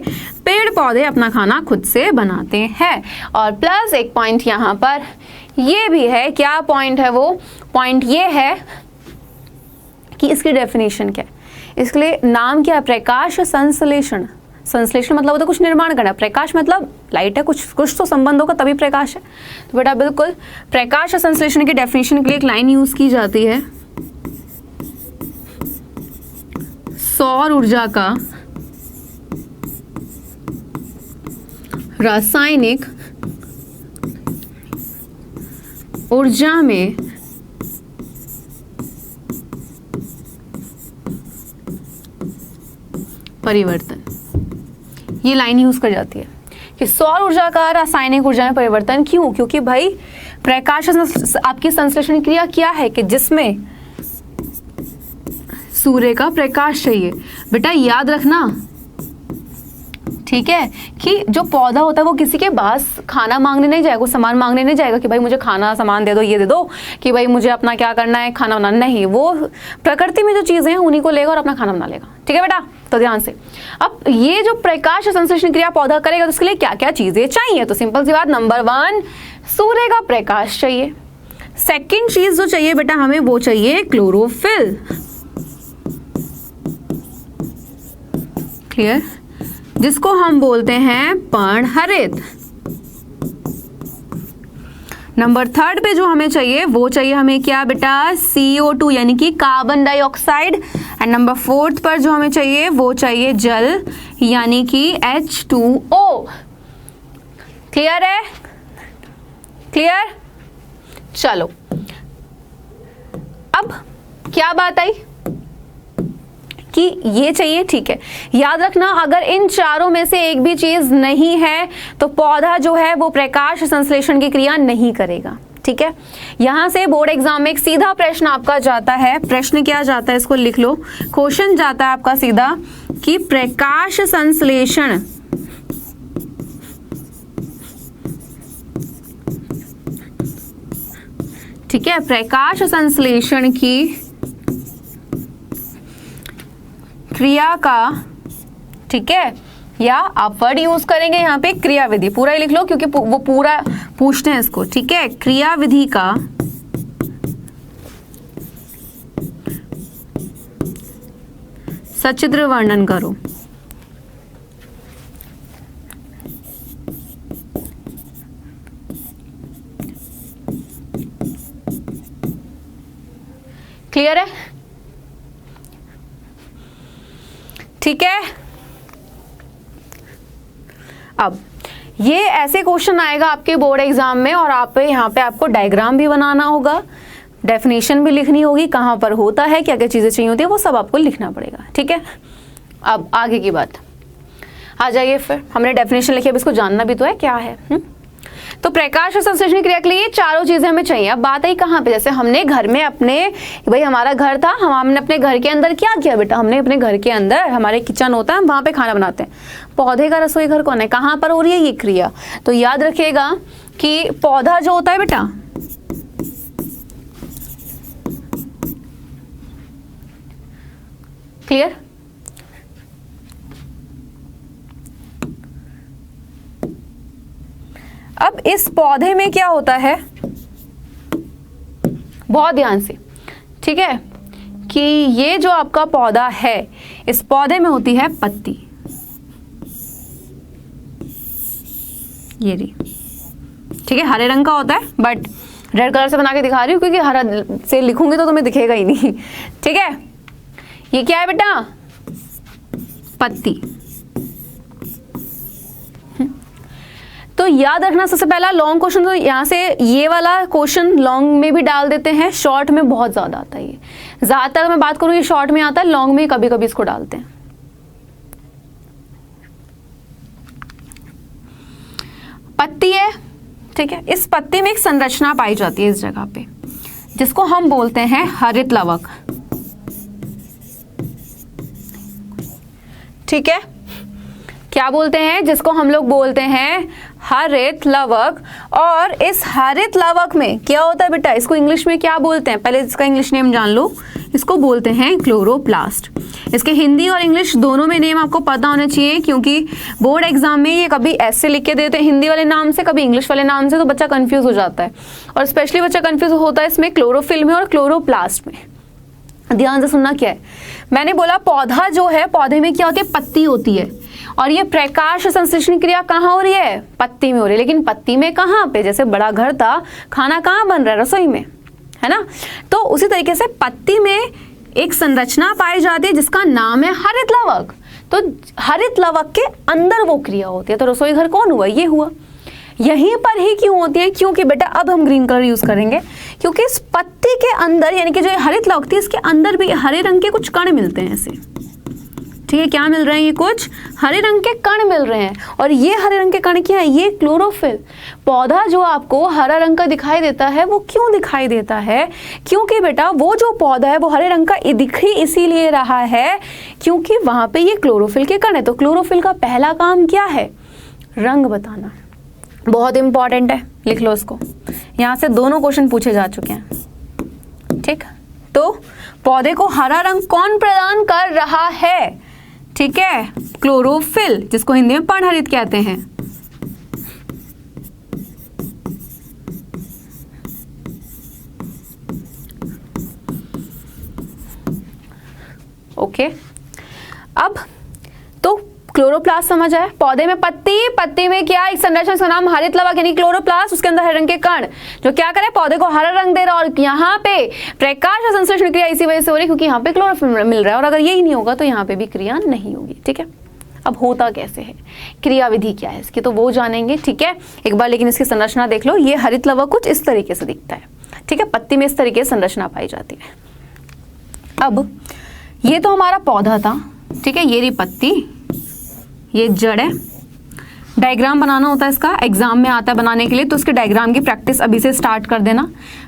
पेड़ पौधे अपना खाना खुद से बनाते हैं। और प्लस एक पॉइंट यहां पर ये भी है, क्या पॉइंट है वो? पॉइंट ये है कि इसकी डेफिनेशन क्या है, इसके लिए नाम क्या है? प्रकाश संश्लेषण। संश्लेषण मतलब होता है कुछ निर्माण करना, प्रकाश मतलब लाइट है, कुछ तो संबंध होगा तभी प्रकाश है। तो बेटा बिल्कुल प्रकाश संश्लेषण की डेफिनेशन के लिए एक लाइन यूज की जाती है, सौर ऊर्जा का रासायनिक ऊर्जा में परिवर्तन। ये लाइन यूज कर जाती है कि सौर ऊर्जा का रासायनिक ऊर्जा में परिवर्तन। क्यों? क्योंकि भाई प्रकाश आपकी संश्लेषण क्रिया क्या है कि जिसमें सूर्य का प्रकाश चाहिए। बेटा याद रखना, ठीक है, कि जो पौधा होता है वो किसी के पास खाना मांगने नहीं जाएगा, सामान मांगने नहीं जाएगा कि भाई मुझे खाना सामान दे दो, ये दे दो, कि भाई मुझे अपना क्या करना है खाना बनाना। नहीं, वो प्रकृति में जो चीजें हैं उन्हीं को लेगा और अपना खाना बना लेगा। ठीक है बेटा, तो ध्यान से। अब ये जो प्रकाश संश्लेषण क्रिया पौधा करेगा तो उसके लिए क्या क्या चीजें चाहिए? तो सिंपल सी बात, नंबर 1 सूर्य का प्रकाश चाहिए। सेकेंड चीज जो चाहिए बेटा हमें वो चाहिए क्लोरोफिल। क्लियर? जिसको हम बोलते हैं पर्णहरित। नंबर 3 पे जो हमें चाहिए वो चाहिए हमें क्या बेटा? CO2 यानी कि कार्बन डाइऑक्साइड। एंड नंबर 4 पर जो हमें चाहिए वो चाहिए जल यानी कि H2O। क्लियर है? क्लियर? चलो अब क्या बात आई कि ये चाहिए, ठीक है। याद रखना अगर इन चारों में से एक भी चीज नहीं है तो पौधा जो है वो प्रकाश संश्लेषण की क्रिया नहीं करेगा। ठीक है, यहां से बोर्ड एग्जाम में एक सीधा प्रश्न आपका जाता है। प्रश्न क्या जाता है इसको लिख लो। क्वेश्चन जाता है आपका सीधा कि प्रकाश संश्लेषण ठीक है, प्रकाश संश्लेषण की क्रिया का, ठीक है, या आप वर्ड यूज करेंगे यहाँ पे क्रियाविधि, पूरा ही लिख लो क्योंकि वो पूरा पूछते हैं इसको। ठीक है, क्रियाविधि का सचित्र वर्णन करो। क्लियर है? ठीक है। अब ये ऐसे क्वेश्चन आएगा आपके बोर्ड एग्जाम में और आप यहाँ पे आपको डायग्राम भी बनाना होगा, डेफिनेशन भी लिखनी होगी, कहाँ पर होता है, क्या क्या चीज़ें चाहिए होती है, वो सब आपको लिखना पड़ेगा। ठीक है, अब आगे की बात आ जाइए। फिर हमने डेफिनेशन लिखी, अब इसको जानना भी तो है क्या है। तो प्रकाश और संश्लेषण क्रिया के लिए ये चारों चीजें हमें चाहिए। अब बात आई कहाँ पे, जैसे हमने घर में अपने, भाई हमारा घर था, हमने अपने घर के अंदर क्या किया बेटा, हमने अपने घर के अंदर, हमारे किचन होता है, वहां पे खाना बनाते हैं। पौधे का रसोई घर कौन है, कहाँ पर हो रही है ये क्रिया? तो याद रखिएगा कि पौधा जो होता है बेटा, क्लियर? अब इस पौधे में क्या होता है, बहुत ध्यान से, ठीक है, कि ये जो आपका पौधा है, इस पौधे में होती है पत्ती, ये रही, ठीक है, हरे रंग का होता है, बट रेड कलर से बना के दिखा रही हूँ क्योंकि हरा से लिखूंगी तो तुम्हें दिखेगा ही नहीं। ठीक है, ये क्या है बेटा, पत्ती। तो याद रखना, सबसे पहला लॉन्ग क्वेश्चन, तो यहाँ से ये वाला क्वेश्चन लॉन्ग में भी डाल देते हैं, शॉर्ट में बहुत ज्यादा आता है। ये ज्यादातर मैं बात करूँ ये शॉर्ट में आता है, लॉन्ग में कभी कभी इसको डालते हैं। पत्ती है, ठीक है, इस पत्ती में एक संरचना पाई जाती है इस जगह पे, जिसको हम बोलते हैं हरित लवक। ठीक है, क्या बोलते हैं, जिसको हम लोग बोलते हैं हरित लवक। और इस हरित लवक में क्या होता है बेटा, इसको इंग्लिश में क्या बोलते हैं, पहले इसका इंग्लिश नेम जान लो, इसको बोलते हैं क्लोरोप्लास्ट। इसके हिंदी और इंग्लिश दोनों में नेम आपको पता होने चाहिए, क्योंकि बोर्ड एग्जाम में ये कभी ऐसे लिख के देते हैं हिंदी वाले नाम से, कभी इंग्लिश वाले नाम से, तो बच्चा कंफ्यूज हो जाता है। और स्पेशली बच्चा कंफ्यूज होता है इसमें क्लोरोफिल में और क्लोरोप्लास्ट में। ध्यान से सुनना क्या है, मैंने बोला पौधा जो है, पौधे में क्या होती है, पत्ती होती है, और ये प्रकाश संश्लेषण क्रिया कहाँ हो रही है, पत्ती में हो रही है। लेकिन पत्ती में कहाँ पे, जैसे बड़ा घर था, खाना कहाँ बन रहा है, रसोई में, है ना। तो उसी तरीके से पत्ती में एक संरचना पाई जाती है जिसका नाम है हरित लवक। तो हरित लवक के अंदर वो क्रिया होती है। तो रसोई घर कौन हुआ, ये हुआ। यहीं पर ही क्यों होती है, क्योंकि बेटा अब हम ग्रीन कलर यूज करेंगे, क्योंकि इस पत्ती के अंदर, यानी कि जो हरित लवक थी, इसके अंदर भी हरे रंग के कुछ कण मिलते हैं ऐसे। ठीक है, क्या मिल रहे हैं, ये कुछ हरे रंग के कण मिल रहे हैं। और ये हरे रंग के कण क्या है, ये क्लोरोफिल। पौधा जो आपको हरा रंग का दिखाई देता है, वो क्यों दिखाई देता है, क्योंकि बेटा वो जो पौधा है वो हरे रंग का दिख ही इसीलिए रहा है क्योंकि वहां पे ये क्लोरोफिल के कण है। तो क्लोरोफिल का पहला काम क्या है, रंग बताना। बहुत इंपॉर्टेंट है, लिख लो इसको, यहाँ से दोनों क्वेश्चन पूछे जा चुके हैं। ठीक, तो पौधे को हरा रंग कौन प्रदान कर रहा है, ठीक है, क्लोरोफिल, जिसको हिंदी में पर्णहरित कहते हैं। ओके, अब तो क्लोरोप्लास्ट समझ आया। पौधे में पत्ती, पत्ती में क्या, एक संरचना, उसका नाम हरित लवक यानी क्लोरोप्लास्ट, उसके अंदर हरे रंग के कण जो क्या करे, पौधे को हरा रंग दे रहा है। और यहाँ पे प्रकाश और संश्लेषण क्रिया इसी वजह से हो रही है क्योंकि यहाँ पे क्लोरोफिल मिल रहा है, और अगर यही नहीं होगा तो यहाँ पे भी क्रिया नहीं होगी। ठीक है, अब होता कैसे है, क्रिया विधि क्या है इसकी, तो वो जानेंगे। ठीक है, एक बार लेकिन इसकी संरचना देख लो। ये हरित लवक कुछ इस तरीके से दिखता है। ठीक है, पत्ती में इस तरीके से संरचना पाई जाती है। अब ये तो हमारा पौधा था, ठीक है, ये रही पत्ती, ये जड़ है। डायग्राम बनाना होता है इसका, एग्जाम में आता है बनाने के लिए, तो उसके डायग्राम की प्रैक्टिस अभी से स्टार्ट कर देना।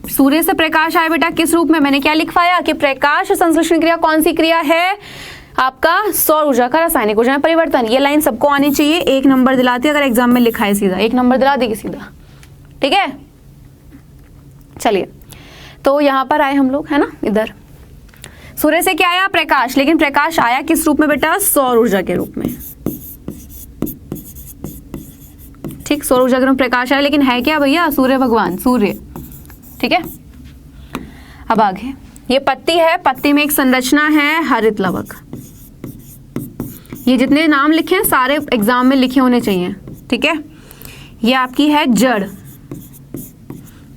सूर्य से प्रकाश आए बेटा, किस रूप में, मैंने क्या लिखवाया कि प्रकाश संश्लेषण क्रिया कौन सी क्रिया है, आपका सौर ऊर्जा का रासायनिक ऊर्जा में परिवर्तन। ये लाइन सबको आनी चाहिए, 1 नंबर दिलाती है अगर एग्जाम में लिखा है, सीधा 1 नंबर दिला देगी सीधा। ठीक है, चलिए, तो यहाँ पर आए हम लोग, है ना, इधर सूर्य से क्या आया, प्रकाश, लेकिन प्रकाश आया किस रूप में बेटा, सौर ऊर्जा के रूप में। ठीक, सौर ऊर्जा के रूप में प्रकाश आया, लेकिन है क्या भैया, सूर्य भगवान, सूर्य। ठीक है, अब आगे ये पत्ती है, पत्ती में एक संरचना है हरित लवक। ये जितने नाम लिखे हैं सारे एग्जाम में लिखे होने चाहिए। ठीक है, ये आपकी है जड़,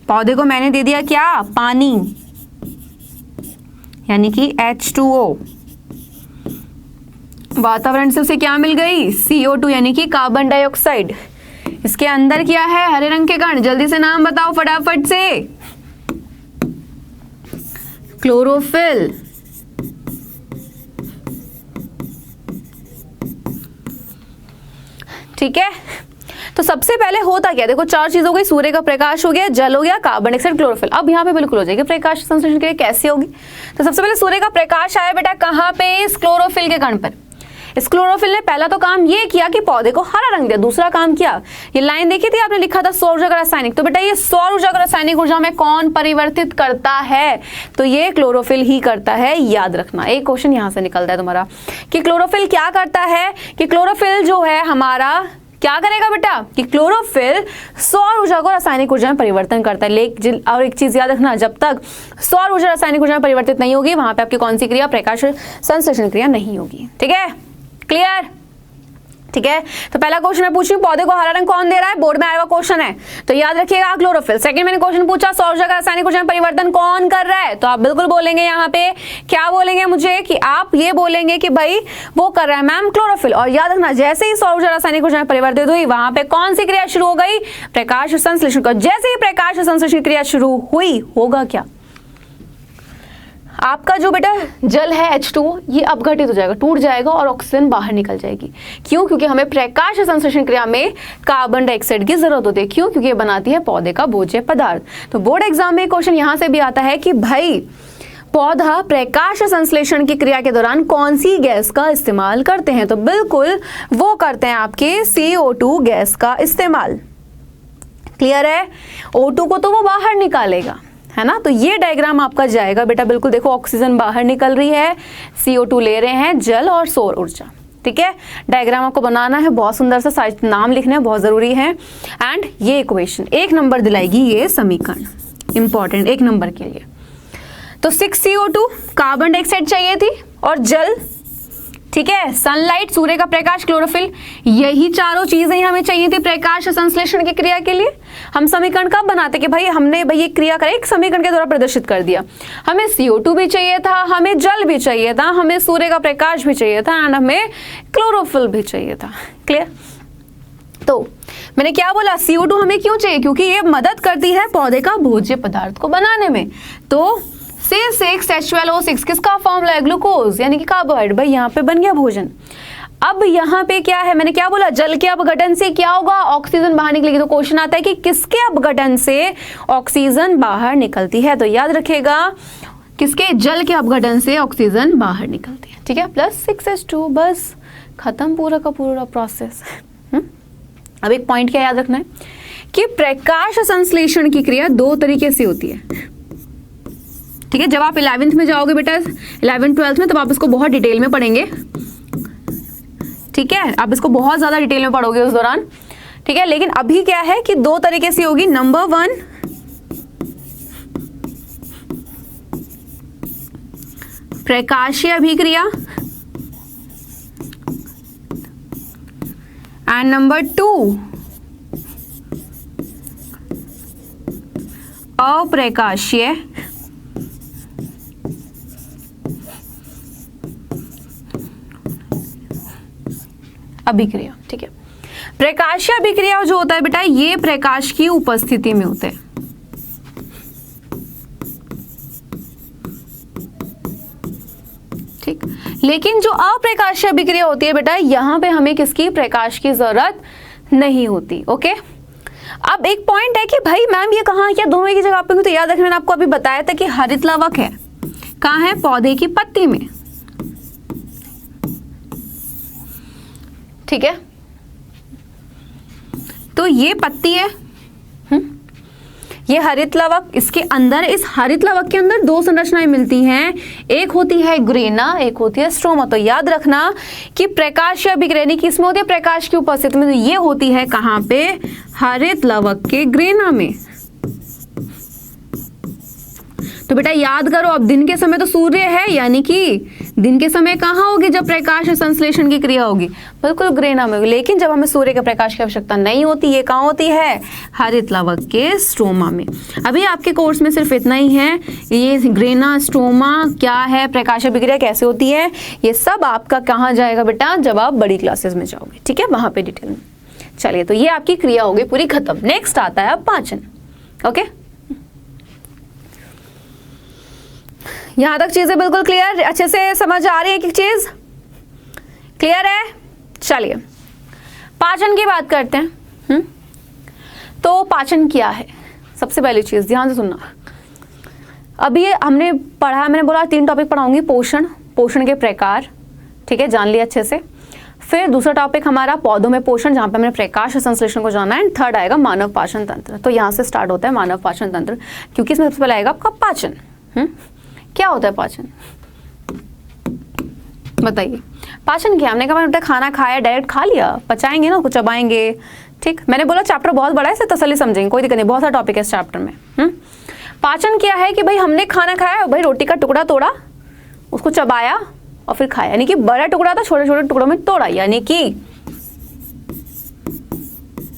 पौधे को मैंने दे दिया क्या, पानी। यानी कि H2O, वातावरण से उसे क्या मिल गई? CO2 यानी कि कार्बन डाइऑक्साइड। इसके अंदर क्या है? हरे रंग के कण, जल्दी से नाम बताओ फटाफट से। क्लोरोफिल, ठीक है। तो सबसे पहले होता क्या, देखो 4 चीज हो गई, सूर्य का प्रकाश हो गया, जल हो गया, कार्बन डाइऑक्साइड, क्लोरोफिल। अब यहाँ पे बिल्कुल हो जाएगी प्रकाश संश्लेषण क्रिया कैसे होगी। तो सबसे पहले सूर्य का प्रकाश आया बेटा कहाँ पे? इस क्लोरोफिल के कण पर। इस क्लोरोफिल ने पहला तो काम ये किया कि पौधे को हरा रंग दिया। दूसरा काम किया, ये लाइन देखी थी आपने, लिखा था सौर ऊर्जा का रासायनिक। तो बेटा ये सौर ऊर्जा को रासायनिक ऊर्जा में कौन परिवर्तित करता है? तो ये क्लोरोफिल ही करता है, याद रखना। एक क्वेश्चन यहाँ से निकलता है तुम्हारा कि क्लोरोफिल क्या करता है, कि क्लोरोफिल जो है हमारा क्या करेगा बेटा, कि क्लोरोफिल सौर ऊर्जा को रासायनिक ऊर्जा में परिवर्तन करता है। लेकिन और एक चीज याद रखना, जब तक सौर ऊर्जा रासायनिक ऊर्जा में परिवर्तित नहीं होगी, वहां पे आपकी कौन सी क्रिया? प्रकाश संश्लेषण क्रिया नहीं होगी। ठीक है, क्लियर? ठीक है, तो पहला क्वेश्चन मैं पूछ रही हूँ, पौधे को हरा रंग कौन दे रहा है? बोर्ड में आया हुआ क्वेश्चन है, तो याद रखिएगा क्लोरोफिल। सेकंड मैंने क्वेश्चन पूछा, सौर ऊर्जा का रासायनिक ऊर्जा में परिवर्तन कौन कर रहा है? तो आप बिल्कुल बोलेंगे यहाँ पे, क्या बोलेंगे मुझे, कि आप ये बोलेंगे कि भाई वो कर रहा है मैम क्लोरोफिल। और याद रखना, जैसे ही सौर ऊर्जा रासायनिक ऊर्जा में परिवर्तित हुई, वहां पे कौन सी क्रिया शुरू हो गई? प्रकाश संश्लेषण का। जैसे ही प्रकाश संश्लेषण क्रिया शुरू हुई, होगा क्या? आपका जो बेटा जल है H2O, ये अपघटित हो जाएगा, टूट जाएगा और ऑक्सीजन बाहर निकल जाएगी। क्यों? क्योंकि हमें प्रकाश संश्लेषण क्रिया में कार्बन डाइऑक्साइड की जरूरत होती है। क्यों? क्योंकि ये बनाती है पौधे का भोज्य पदार्थ। तो बोर्ड एग्जाम में क्वेश्चन यहां से भी आता है कि भाई पौधा प्रकाश संश्लेषण की क्रिया के दौरान कौन सी गैस का इस्तेमाल करते हैं? तो बिल्कुल वो करते हैं आपके CO2 गैस का इस्तेमाल। क्लियर है? O2 को तो वो बाहर निकालेगा, है ना। तो ये डायग्राम आपका जाएगा बेटा, बिल्कुल देखो, ऑक्सीजन बाहर निकल रही है, CO2 ले रहे हैं, जल और सौर ऊर्जा। ठीक है, डायग्राम आपको बनाना है, बहुत सुंदर सा, साइज नाम लिखना बहुत जरूरी है। एंड ये इक्वेशन 1 नंबर दिलाएगी, ये समीकरण इंपॉर्टेंट 1 नंबर के लिए। तो 6 CO2, कार्बन डाइऑक्साइड चाहिए थी, और जल, ठीक है, सनलाइट, सूर्य का प्रकाश, क्लोरोफिल, यही चारों चीजें हमें चाहिए थी प्रकाश संश्लेषण की क्रिया के लिए। हम समीकरण कब बनाते कि भाई हमने भाई ये क्रिया करें, एक समीकरण के द्वारा प्रदर्शित कर दिया। हमें CO2 भी चाहिए था, हमें जल भी चाहिए था, हमें सूर्य का प्रकाश भी चाहिए था, एंड हमें क्लोरोफिल भी चाहिए था। क्लियर? तो मैंने क्या बोला, CO2 हमें क्यों चाहिए? क्योंकि ये मदद करती है पौधे का भोज्य पदार्थ को बनाने में। तो C6H12O6 किसका फॉर्मूला है? ग्लूकोज, यानी कि कार्बोहाइड्रेट। भाई यहाँ पे बन गया भोजन। अब यहाँ पे क्या है, मैंने क्या बोला, जल के अपघटन से क्या होगा? ऑक्सीजन बाहर निकलेगी। तो क्वेश्चन आता है कि किसके अपघटन से ऑक्सीजन बाहर निकलती है? तो याद रखिएगा, किसके? जल के अपघटन से ऑक्सीजन बाहर निकलती है। ठीक है, प्लस 6H2, बस खत्म पूरा का पूरा प्रोसेस। अब एक पॉइंट क्या याद रखना है कि प्रकाश संश्लेषण की क्रिया 2 तरीके से होती है। ठीक है, जब आप 11th में जाओगे बेटा, 11th 12th में, तब आप इसको बहुत डिटेल में पढ़ेंगे। ठीक है, आप इसको बहुत ज्यादा डिटेल में पढ़ोगे उस दौरान। ठीक है, लेकिन अभी क्या है कि 2 तरीके से होगी। नंबर 1, प्रकाशीय अभिक्रिया, एंड नंबर 2, अप्रकाशीय अभिक्रिया। ठीक है, प्रकाशीय अभिक्रिया जो होता है बेटा, ये प्रकाश की उपस्थिति में होते हैं। ठीक, लेकिन जो अप्रकाशीय अभिक्रिया होती है बेटा, यहां पे हमें किसकी? प्रकाश की जरूरत नहीं होती। ओके, अब एक पॉइंट है कि भाई मैम ये कहाँ क्या दोनों की जगह पे? तो याद रखना, मैंने आपको अभी बताया था कि हरित लवक है, कहाँ है? पौधे की पत्ती में। ठीक है, तो ये पत्ती है, ये हरित लवक, इसके अंदर, इस हरित लवक के अंदर 2 संरचनाएं मिलती हैं, एक होती है ग्रेना, एक होती है स्ट्रोमा। तो याद रखना कि प्रकाशीय अभिक्रिया किसमें होती है? प्रकाश की उपस्थिति में। तो ये होती है कहां पे? हरित लवक के ग्रेना में। तो बेटा याद करो, अब दिन के समय तो सूर्य है, यानी कि दिन के समय कहाँ होगी जब प्रकाश संश्लेषण की क्रिया होगी, बिल्कुल ग्रे नाम होगी। लेकिन जब हमें सूर्य के प्रकाश की आवश्यकता नहीं होती, ये कहाँ होती है, हरित लवक के स्ट्रोमा में। अभी आपके कोर्स में सिर्फ इतना ही है, ये ग्रेना स्ट्रोमा क्या है, प्रकाश अभिक्रिया कैसे होती है, ये सब आपका कहाँ जाएगा बेटा, जब आप बड़ी क्लासेस में जाओगे, ठीक है, वहां पे डिटेल में। चलिए, तो ये आपकी क्रिया हो गई पूरी खत्म। नेक्स्ट आता है अब पाचन। ओके, यहां तक चीजें बिल्कुल क्लियर, अच्छे से समझ आ रही है, एक चीज क्लियर है। चलिए पाचन की बात करते हैं। तो पाचन क्या है, सबसे पहली चीज ध्यान से सुनना। अभी हमने पढ़ा, मैंने बोला 3 टॉपिक पढ़ाऊंगी, पोषण, पोषण के प्रकार, ठीक है, जान लिया अच्छे से। फिर दूसरा टॉपिक हमारा पौधों में पोषण, जहां पे हमने प्रकाश संश्लेषण को जाना है। एंड थर्ड आएगा मानव पाचन तंत्र। तो यहाँ से स्टार्ट होता है मानव पाचन तंत्र, क्योंकि इसमें सबसे पहले आएगा आपका पाचन। क्या होता है पाचन, बताइए। पाचन क्या, हमने कहा बेटा खाना खाया, डायरेक्ट खा लिया, पचाएंगे ना, कुछ चबाएंगे, ठीक। मैंने बोला चैप्टर बहुत बड़ा है, इसे तसल्ली समझेंगे, कोई दिक्कत नहीं, बहुत सारा टॉपिक है इस चैप्टर में। पाचन क्या है कि भाई हमने खाना खाया, भाई रोटी का टुकड़ा तोड़ा, उसको चबाया और फिर खाया, यानी कि बड़ा टुकड़ा था छोटे छोटे टुकड़ों में तोड़ा, यानी कि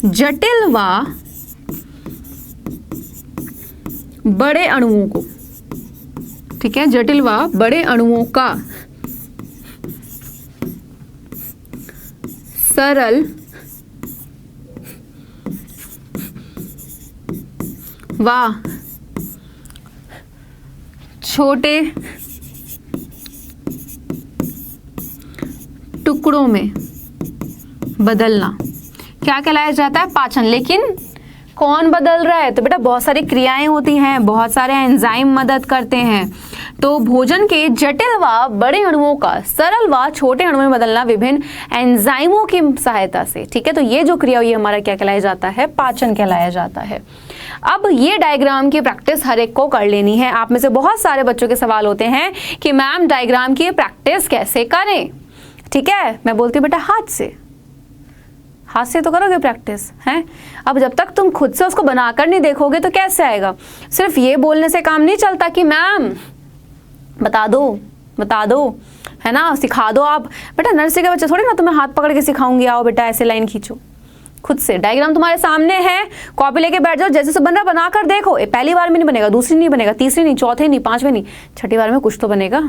जटिल व बड़े अणुओं को, ठीक है, जटिल व बड़े अणुओं का सरल व छोटे टुकड़ों में बदलना क्या कहलाया जाता है, पाचन। लेकिन कौन बदल रहा है, तो बेटा बहुत सारी क्रियाएं होती हैं, बहुत सारे एंजाइम मदद करते हैं। तो भोजन के जटिल व बड़े अणुओं का सरल व छोटे अणुओं में बदलना विभिन्न एंजाइमों की सहायता से, ठीक है। तो ये जो क्रिया हुई हमारा क्या कहलाया जाता है, पाचन कहलाया जाता है। अब ये डायग्राम की प्रैक्टिस हर एक को कर लेनी है। आप में से बहुत सारे बच्चों के सवाल होते हैं कि मैम डायग्राम की प्रैक्टिस कैसे करें, ठीक है। मैं बोलती हूँ बेटा हाथ से तो करोगे प्रैक्टिस, है। अब जब तक तुम खुद से उसको बनाकर नहीं देखोगे तो कैसे आएगा। सिर्फ ये बोलने से काम नहीं चलता कि मैम बता दो, है ना, सिखा दो। आप बेटा नर्सरी के बच्चे थोड़ी ना तुम्हें हाथ पकड़ के सिखाऊंगी, आओ बेटा ऐसे लाइन खींचो। खुद से डायग्राम तुम्हारे सामने है, कॉपी लेके बैठ जाओ, जैसे से बन रहा बना कर देखो। पहली बार में नहीं बनेगा, दूसरी नहीं बनेगा, तीसरी नहीं, चौथे नहीं, पांचवें नहीं, छठी बार में कुछ तो बनेगा।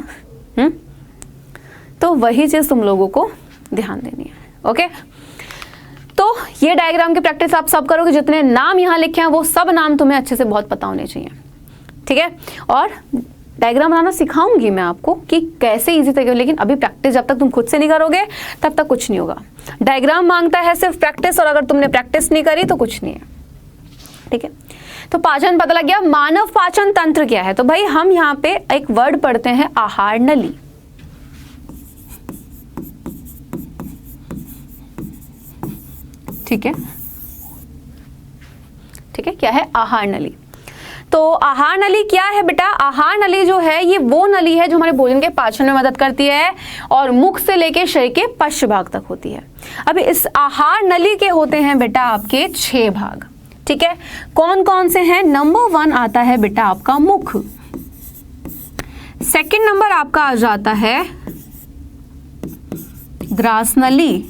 तो वही चीज तुम लोगों को ध्यान देनी है। ओके, तो ये डायग्राम की प्रैक्टिस आप सब करोगे। जितने नाम यहाँ लिखे हैं वो सब नाम तुम्हें अच्छे से बहुत पता होने चाहिए, ठीक है। और डायग्राम बनाना सिखाऊंगी मैं आपको कि कैसे इजी तरीके, लेकिन अभी प्रैक्टिस जब तक तुम खुद से नहीं करोगे तब तक कुछ नहीं होगा। डायग्राम मांगता है सिर्फ प्रैक्टिस, और अगर तुमने प्रैक्टिस नहीं करी तो कुछ नहीं है, ठीक है। तो पाचन पता लग गया। मानव पाचन तंत्र क्या है, तो भाई हम यहाँ पे एक वर्ड पढ़ते हैं आहार नली, ठीक है, ठीक है। क्या है, आहार नली। तो आहार नली क्या है बेटा, आहार नली जो है ये वो नली है जो हमारे भोजन के पाचन में मदद करती है और मुख से लेके शरीर के पश्च भाग तक होती है। अभी इस आहार नली के होते हैं बेटा आपके 6 भाग, ठीक है। कौन कौन से हैं, नंबर 1 आता है बेटा आपका मुख, सेकंड नंबर आपका आ जाता है ग्रास नली,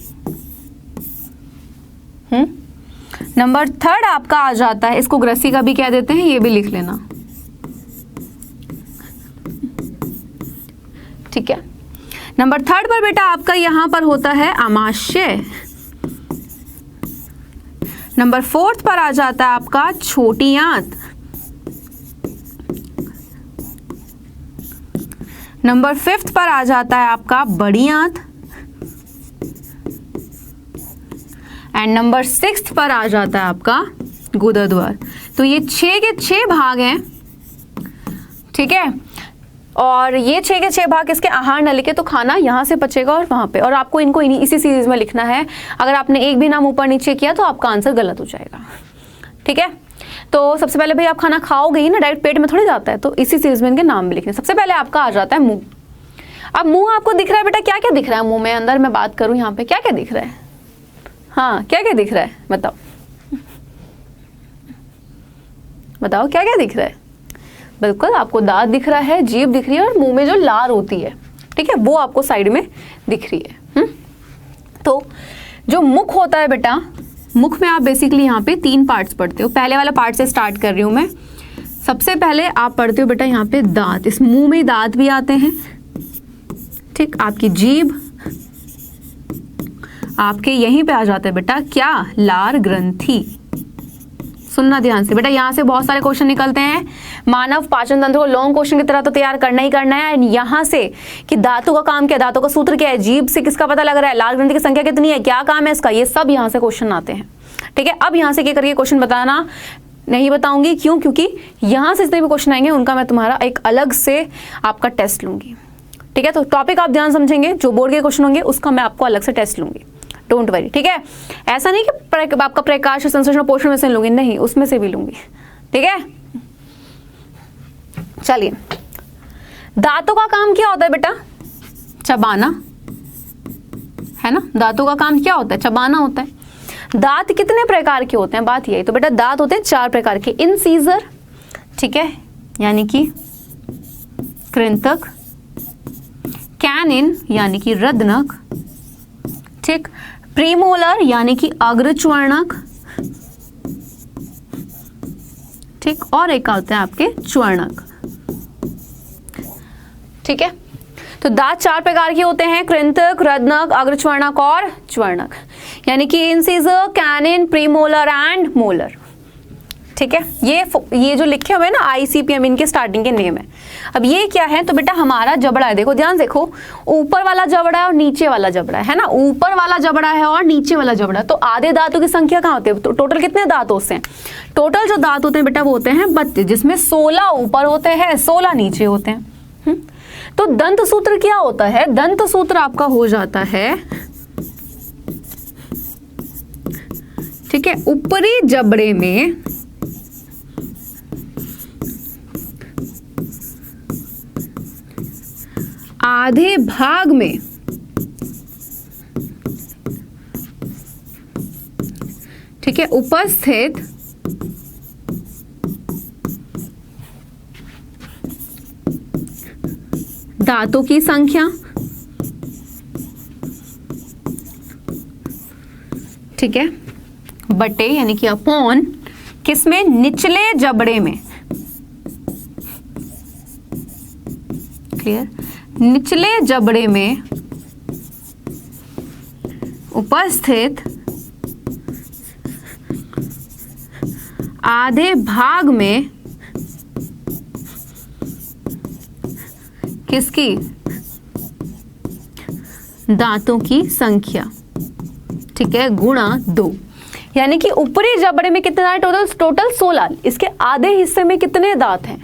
नंबर 3 आपका आ जाता है, इसको ग्रसी का भी कह देते हैं, ये भी लिख लेना, ठीक है। नंबर 3 पर बेटा आपका यहां पर होता है आमाशय, नंबर 4 पर आ जाता है आपका छोटी आंत, नंबर 5 पर आ जाता है आपका बड़ी आंत, एंड नंबर 6 पर आ जाता है आपका गुदद्वार। तो ये 6 के 6 भाग हैं, ठीक है। और ये 6 के 6 भाग इसके आहार नली के, तो खाना यहाँ से पचेगा और वहाँ पे, और आपको इनको इसी सीरीज में लिखना है। अगर आपने एक भी नाम ऊपर नीचे किया तो आपका आंसर गलत हो जाएगा, ठीक है। तो सबसे पहले भाई आप खाना खाओगे ही ना, डायरेक्ट पेट में थोड़ी जाता है, तो इसी सीरीज में इनके नाम भी लिखने। सबसे पहले आपका आ जाता है मुंह। अब मुंह आपको दिख रहा है बेटा, क्या क्या दिख रहा है मुंह में, अंदर मैं बात करूँ यहाँ पे क्या क्या दिख रहा है, हाँ क्या क्या दिख रहा है बताओ, बताओ क्या क्या दिख रहा है। बिल्कुल, आपको दांत दिख रहा है, जीभ दिख रही है और मुंह में जो लार होती है, ठीक है, वो आपको साइड में दिख रही है। तो जो मुख होता है बेटा, मुख में आप बेसिकली यहाँ पे 3 पार्ट्स पढ़ते हो। पहले वाला पार्ट से स्टार्ट कर रही हूँ मैं। सबसे पहले आप पढ़ते हो बेटा यहाँ पे दांत, इस मुंह में दांत भी आते हैं, ठीक। आपकी जीभ, आपके यहीं पे आ जाता है बेटा क्या, लार ग्रंथि। सुनना ध्यान से बेटा, यहाँ से बहुत सारे क्वेश्चन निकलते हैं। मानव पाचन तंत्र को लॉन्ग क्वेश्चन की तरह तो तैयार करना ही करना है। यहाँ से कि धातु का काम क्या है, धातु का सूत्र क्या है, जीभ से किसका पता लग रहा है, लाल ग्रंथि की संख्या कितनी है, क्या काम है इसका, ये सब यहाँ से क्वेश्चन आते हैं, ठीक है। अब यहाँ से क्या करिए, क्वेश्चन बताना नहीं बताऊंगी, क्यों, क्योंकि यहाँ से जितने भी क्वेश्चन आएंगे उनका मैं तुम्हारा एक अलग से आपका टेस्ट लूंगी, ठीक है। तो टॉपिक आप ध्यान समझेंगे, जो बोर्ड के क्वेश्चन होंगे उसका मैं आपको अलग से टेस्ट लूंगी, डोंट वरी, ठीक है। ऐसा नहीं कि आपका प्रकाश और संश्लेषण पोषण में से लूंगी, नहीं, उसमें से भी लूंगी, ठीक है। चलिए, दांतों का काम क्या होता है बेटा, चबाना, है ना। दांतों का काम क्या होता है, चबाना होता है। दांत कितने प्रकार के होते हैं, बात यही तो बेटा, दांत होते हैं 4 प्रकार के। इंसीजर, ठीक है, यानी कि कृंतक, कैनिन यानी कि रद्नक, ठीक, प्रीमोलर यानी कि अग्रच्वर्णक, ठीक, और एक होता है आपके च्वर्णक, ठीक है। तो दांत 4 प्रकार के होते हैं, कृंतक, रद्नक, अग्रच्वर्णक और च्वर्णक, यानी कि incisor, canine, premolar and molar, ठीक है। ये जो लिखे हुए हैं ना ICPM, इनके स्टार्टिंग के नेम है। अब ये क्या है, तो बेटा हमारा जबड़ा है, देखो ध्यान देखो, ऊपर वाला जबड़ा है और नीचे वाला जबड़ा है ना, ऊपर वाला जबड़ा है और नीचे वाला जबड़ा। तो आधे दांतों की संख्या कहाँ होती है, तो टोटल कितने दांत होते हैं, टोटल जो दांत होते हैं बेटा वो होते हैं 32, जिसमें 16 ऊपर होते हैं, 16 नीचे होते हैं। तो दंत सूत्र क्या होता है, दंत सूत्र आपका हो जाता है, ठीक है, ऊपरी जबड़े में आधे भाग में ठीक है उपस्थित दांतों की संख्या, ठीक है, बटे यानी कि अपॉन किसमें, निचले जबड़े में, क्लियर, निचले जबड़े में उपस्थित आधे भाग में किसकी, दांतों की संख्या, ठीक है, गुणा 2, यानी कि ऊपरी जबड़े में कितने दांत, टोटल 16, इसके आधे हिस्से में कितने दांत हैं,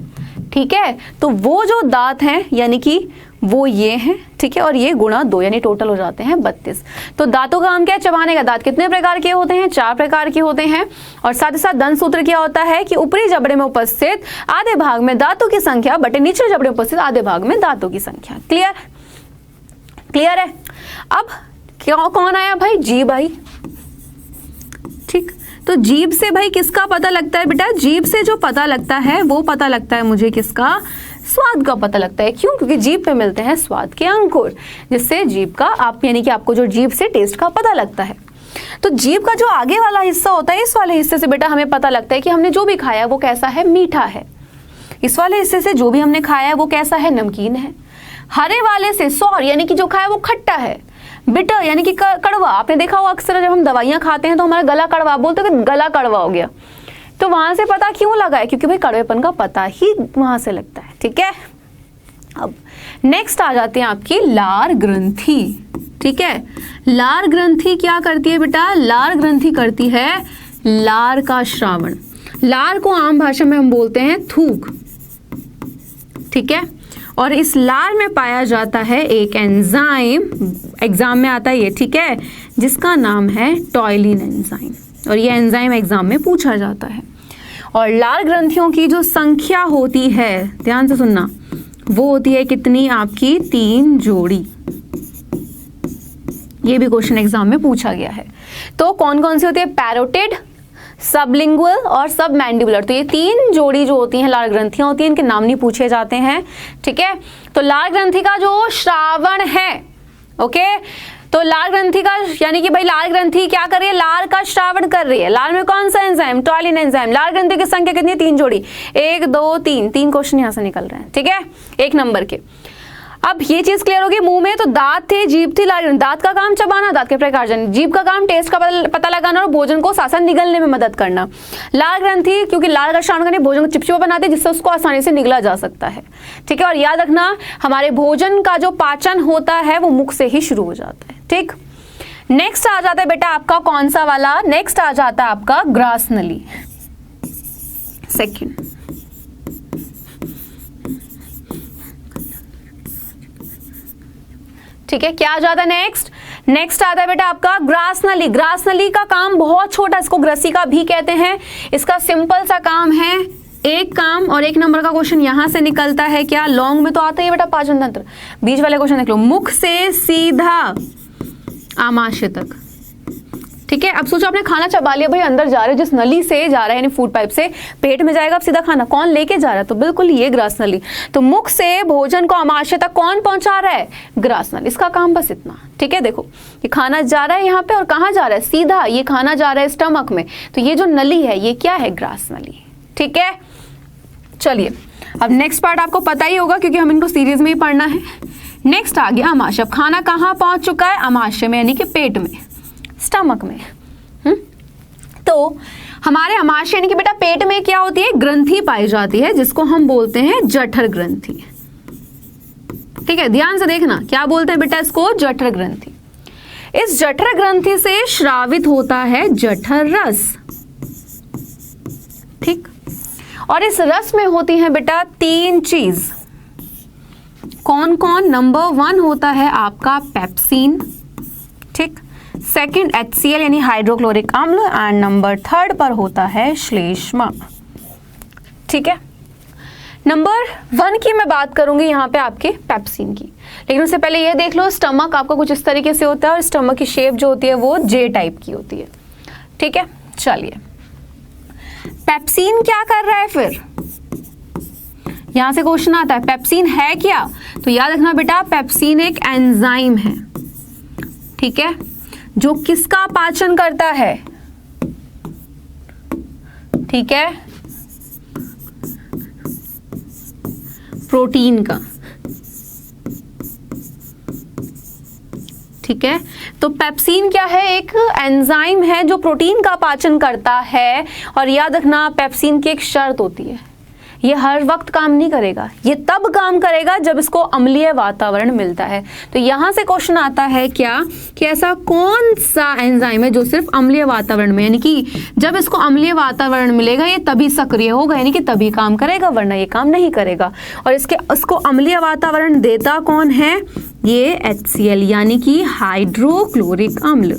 ठीक है। तो वो जो दांत हैं यानी कि वो ये हैं, ठीक है, और ये गुणा 2 यानी टोटल हो जाते हैं 32। तो दांतों का काम क्या है, चबाने का। दांत कितने प्रकार के होते हैं, 4 प्रकार के होते हैं। और साथ ही साथ दंत सूत्र क्या होता है कि ऊपरी जबड़े में उपस्थित आधे भाग में दांतों की संख्या बटे निचले जबड़े में उपस्थित आधे भाग में दांतों की संख्या। क्लियर, क्लियर है। अब क्या कौन आया भाई, जीभ आई, ठीक। तो जीभ से भाई किसका पता लगता है बेटा, जीभ से जो पता लगता है वो पता लगता है मुझे किसका, स्वाद का पता लगता है। क्यों, क्योंकि जीभ पे मिलते हैं स्वाद के अंकुर, जिससे जीभ का आप यानी कि आपको जो जीभ से टेस्ट का पता लगता है। तो जीभ का जो आगे वाला हिस्सा होता है, इस वाले हिस्से से बेटा हमें पता लगता है कि हमने जो भी खाया है वो कैसा है, मीठा है। इस वाले हिस्से से जो भी हमने खाया है वो कैसा है, नमकीन है। हरे वाले से सौर यानी कि जो खाया वो खट्टा है। बिटर यानी कि कड़वा, आपने देखा होगा अक्सर जब हम दवाइयां खाते हैं तो हमारा गला कड़वा, बोलते हैं कि गला कड़वा हो गया, तो वहां से पता क्यों लगा है, क्योंकि भाई कड़वेपन का पता ही वहां से लगता है, ठीक है। अब नेक्स्ट आ जाते हैं आपकी लार ग्रंथि, ठीक है। लार ग्रंथि क्या करती है बेटा, लार ग्रंथि करती है लार का श्रावण। लार को आम भाषा में हम बोलते हैं थूक, ठीक है। और इस लार में पाया जाता है एक एंजाइम, एग्जाम में आता है ये, ठीक है, जिसका नाम है टॉयलिन एंजाइम, और ये एंजाइम एग्जाम में पूछा जाता है। और लार ग्रंथियों की जो संख्या होती है, ध्यान से सुनना, वो होती है कितनी, आपकी 3 जोड़ी। ये भी क्वेश्चन एग्जाम में पूछा गया है। तो कौन कौन सी होती है, पैरोटिड, सबलिंगुअल और सब मैंडिबुलर। तो ये 3 जोड़ी जो होती हैं लाल ग्रंथियां होती हैं, इनके नाम नहीं पूछे जाते हैं, ठीक है। तो लाल ग्रंथि का जो श्रावण है, ओके, तो लाल ग्रंथि का यानी कि भाई लाल ग्रंथि क्या कर रही है, लाल का श्रावण कर रही है। लाल में कौन सा एंजाइम, टॉलिन एंजाइम। लाल ग्रंथि की संख्या कितनी है, 3 जोड़ी, 1 2 3, 3 क्वेश्चन यहां से निकल रहे हैं, ठीक है, 1 नंबर के। अब ये चीज क्लियर होगी, मुंह में तो दांत थे, जीभ थी, लाल दांत का काम चबाना, दांत के प्रकारजन, जीभ का काम टेस्ट का पता लगाना और भोजन को साथ निगलने में मदद करना। लाल ग्रंथि क्योंकि लाल का श्रावण करने भोजन को चिपचिपा बनाती है जिससे उसको आसानी से निगला जा सकता है, ठीक है। और याद रखना हमारे भोजन का जो पाचन होता है वो मुख से ही शुरू हो जाता है, ठीक। नेक्स्ट आ जाता है बेटा आपका कौन सा वाला, नेक्स्ट आ जाता है आपका ग्रास नली, सेकंड। ठीक है, क्या आ जाता है नेक्स्ट, नेक्स्ट आता है बेटा आपका ग्रास नली। ग्रास नली का काम बहुत छोटा, इसको ग्रसिका भी कहते हैं। इसका सिंपल सा काम है, एक काम, और 1 नंबर का क्वेश्चन यहां से निकलता है क्या, लॉन्ग में तो आता ही बेटा पाचन तंत्र। बीच वाले क्वेश्चन देख लो, मुख से सीधा आमाशय तक, ठीक है। अब सोचो आपने खाना चबा लिया, भाई अंदर जा रहे हो, जिस नली से जा रहा है यानी फूड पाइप से पेट में जाएगा अब सीधा खाना, कौन लेके जा रहा है, तो बिल्कुल ये ग्रास नली। तो मुख से भोजन को आमाशय तक कौन पहुंचा रहा है, ग्रास नली। इसका काम बस इतना, ठीक है। देखो ये खाना जा रहा है यहाँ पे और कहाँ जा रहा है, सीधा ये खाना जा रहा है स्टमक में, तो ये जो नली है ये क्या है, ग्रास नली, ठीक है। चलिए अब नेक्स्ट पार्ट आपको पता ही होगा क्योंकि हम इनको सीरीज में ही पढ़ना है। नेक्स्ट आ गया आमाशय। अब खाना कहाँ पहुंच चुका है, आमाशय में यानी कि पेट में, स्टमक में। तो हमारे आमाशय यानी कि बेटा पेट में क्या होती है, ग्रंथि पाई जाती है जिसको हम बोलते हैं जठर ग्रंथि, ठीक है। ध्यान से देखना क्या बोलते हैं बेटा इसको, जठर ग्रंथि। इस जठर ग्रंथि से श्रावित होता है जठर रस, ठीक। और इस रस में होती हैं बेटा 3 चीज, कौन कौन, नंबर 1 होता है आपका पेप्सिन, ठीक। सेकंड HCl यानी हाइड्रोक्लोरिक अम्ल, एंड नंबर 3 पर होता है श्लेष्मा, ठीक है। नंबर 1 की मैं बात करूंगी यहाँ पे आपके पेप्सिन की, लेकिन उससे पहले ये देख लो स्टमक आपका कुछ इस तरीके से होता है और स्टमक की शेप जो होती है वो J टाइप की होती है, ठीक है। चलिए पेप्सिन क्या कर रहा है, फिर यहां से क्वेश्चन आता है पेप्सिन है क्या, तो याद रखना बेटा पेप्सिन एक एंजाइम है, ठीक है, जो किसका पाचन करता है, ठीक है, प्रोटीन का, ठीक है। तो पेप्सिन क्या है, एक एंजाइम है जो प्रोटीन का पाचन करता है। और याद रखना पेप्सिन की एक शर्त होती है, ये हर वक्त काम नहीं करेगा, ये तब काम करेगा जब इसको अम्लीय वातावरण मिलता है। तो यहां से क्वेश्चन आता है क्या कि ऐसा कौन सा एंजाइम है जो सिर्फ अम्लीय वातावरण में, यानी कि जब इसको अम्लीय वातावरण मिलेगा ये तभी सक्रिय होगा, यानी कि तभी काम करेगा, वरना ये काम नहीं करेगा। और इसको अम्लीय वातावरण देता कौन है, ये HCl यानी कि हाइड्रोक्लोरिक अम्ल,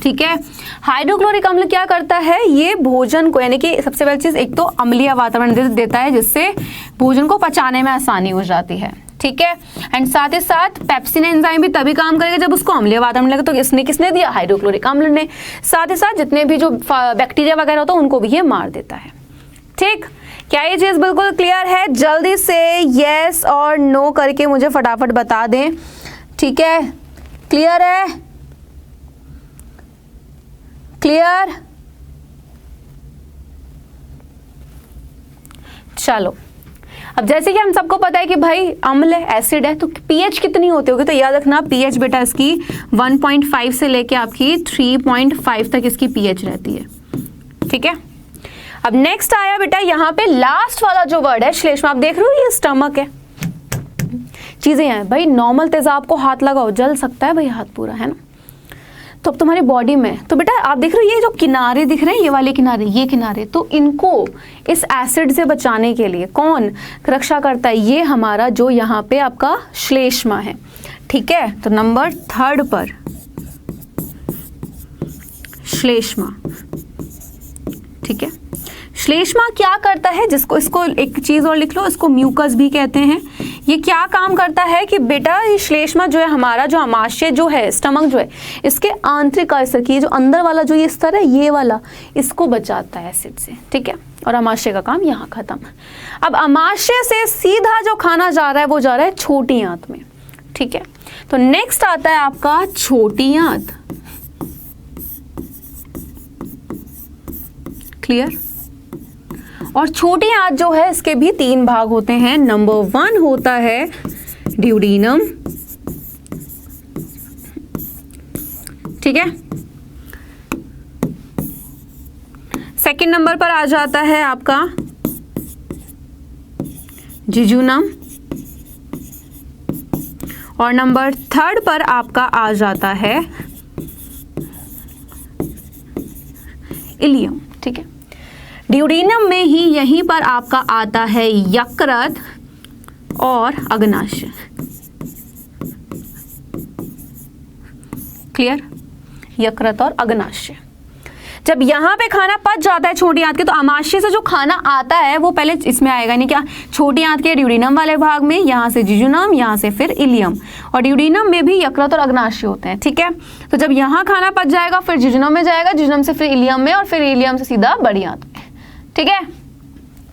ठीक है। हाइड्रोक्लोरिक अम्ल क्या करता है, ये भोजन को यानी कि सबसे पहली चीज एक तो अम्लीय वातावरण देता है जिससे भोजन को पचाने में आसानी हो जाती है, ठीक है। एंड साथ ही साथ पेप्सिन एंजाइम भी तभी काम करेगा जब उसको अम्लीय वातावरण मिलेगा, तो इसने किसने दिया, हाइड्रोक्लोरिक अम्ल ने। साथ ही साथ जितने भी जो बैक्टीरिया वगैरह होता है उनको भी ये मार देता है, ठीक। क्या ये चीज बिल्कुल क्लियर है, जल्दी से यस और नो करके मुझे फटाफट बता दें, ठीक है। क्लियर है, क्लियर, चलो। अब जैसे कि हम सबको पता है कि भाई अम्ल है, एसिड है, तो पीएच कितनी होती होगी, तो याद रखना पीएच बेटा इसकी 1.5 से लेके आपकी 3.5 तक इसकी पीएच रहती है, ठीक है। अब नेक्स्ट आया बेटा यहाँ पे लास्ट वाला जो वर्ड है श्लेष्मा, आप देख रहे हो ये स्टमक है, चीजें हैं भाई, नॉर्मल तेजाब को हाथ लगाओ जल सकता है भाई हाथ पूरा, है ना। तो अब तुम्हारी बॉडी में तो बेटा आप देख रहे हो ये जो किनारे दिख रहे हैं, ये वाले किनारे, ये किनारे, तो इनको इस एसिड से बचाने के लिए कौन रक्षा करता है, ये हमारा जो यहाँ पे आपका श्लेष्मा है, ठीक है। तो नंबर 3 पर श्लेष्मा, ठीक है। श्लेष्मा क्या करता है, जिसको इसको एक चीज और लिख लो, इसको म्यूकस भी कहते हैं। ये क्या काम करता है कि बेटा ये श्लेष्मा जो है हमारा, जो आमाशय जो है, स्टमक जो है, इसके आंतरिक स्तर की जो अंदर वाला जो ये स्तर है, ये वाला, इसको बचाता है एसिड से, ठीक है। और आमाशय का काम यहाँ खत्म। अब आमाशय से सीधा जो खाना जा रहा है वो जा रहा है छोटी आंत में, ठीक है। तो नेक्स्ट आता है आपका छोटी आंत। क्लियर। और छोटी आंत जो है इसके भी 3 भाग होते हैं। नंबर 1 होता है ड्यूडीनम, ठीक है। सेकंड नंबर पर आ जाता है आपका जिजुनम, और नंबर 3 पर आपका आ जाता है इलियम, ठीक है। ड्यूडीनम में ही यहीं पर आपका आता है यकृत और अग्नाशय। क्लियर। यकृत और अग्नाशय। जब यहाँ पे खाना पच जाता है छोटी आंत के, तो आमाशय से जो खाना आता है वो पहले इसमें आएगा, नहीं क्या, छोटी आंत के ड्यूडीनम वाले भाग में, यहाँ से जिजुनम, यहाँ से फिर इलियम, और ड्यूडीनम में भी यकृत और अग्नाशय होते हैं, ठीक है। तो जब यहाँ खाना पच जाएगा फिर जिजुनम में जाएगा, जिजुनम से फिर इलियम में, और फिर इलियम से सीधा बड़ी आंत में, ठीक है।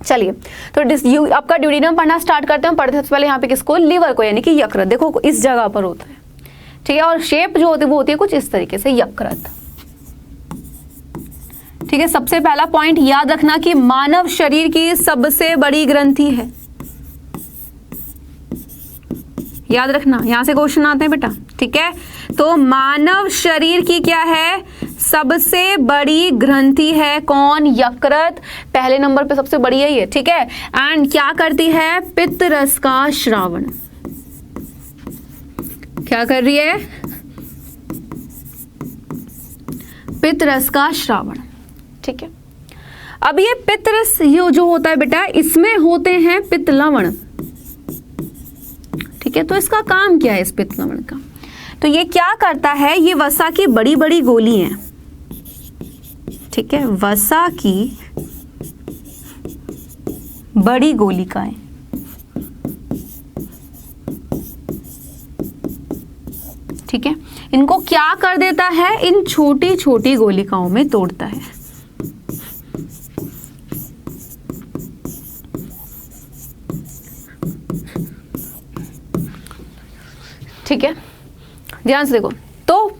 चलिए, तो आपका ड्यूडीनम पढ़ना स्टार्ट करते हैं। पढ़ते सबसे पहले यहाँ पे किसको, लीवर को, यानी कि यकृत। देखो इस जगह पर होता है, ठीक है। और शेप जो होती है वो होती है कुछ इस तरीके से, यकृत, ठीक है। सबसे पहला पॉइंट याद रखना कि मानव शरीर की सबसे बड़ी ग्रंथि है, याद रखना, यहां से क्वेश्चन आते हैं बेटा, ठीक है। तो मानव शरीर की क्या है, सबसे बड़ी ग्रंथि है कौन, यकृत, पहले नंबर पे सबसे बड़ी है ये, ठीक है। एंड क्या करती है, पित्त रस का श्रावण, क्या कर रही है, पित्त रस का श्रावण, ठीक है। अब ये पित्त रस ये जो होता है बेटा, इसमें होते हैं पित्त लवण, ठीक है। तो इसका काम क्या है इस पित्त लवण का, तो ये क्या करता है, ये वसा की बड़ी बड़ी गोली है, ठीक है, वसा की बड़ी गोलिकाएं, ठीक है। इनको क्या कर देता है, इन छोटी छोटी गोलिकाओं में तोड़ता है, ठीक है। ध्यान से देखो, तो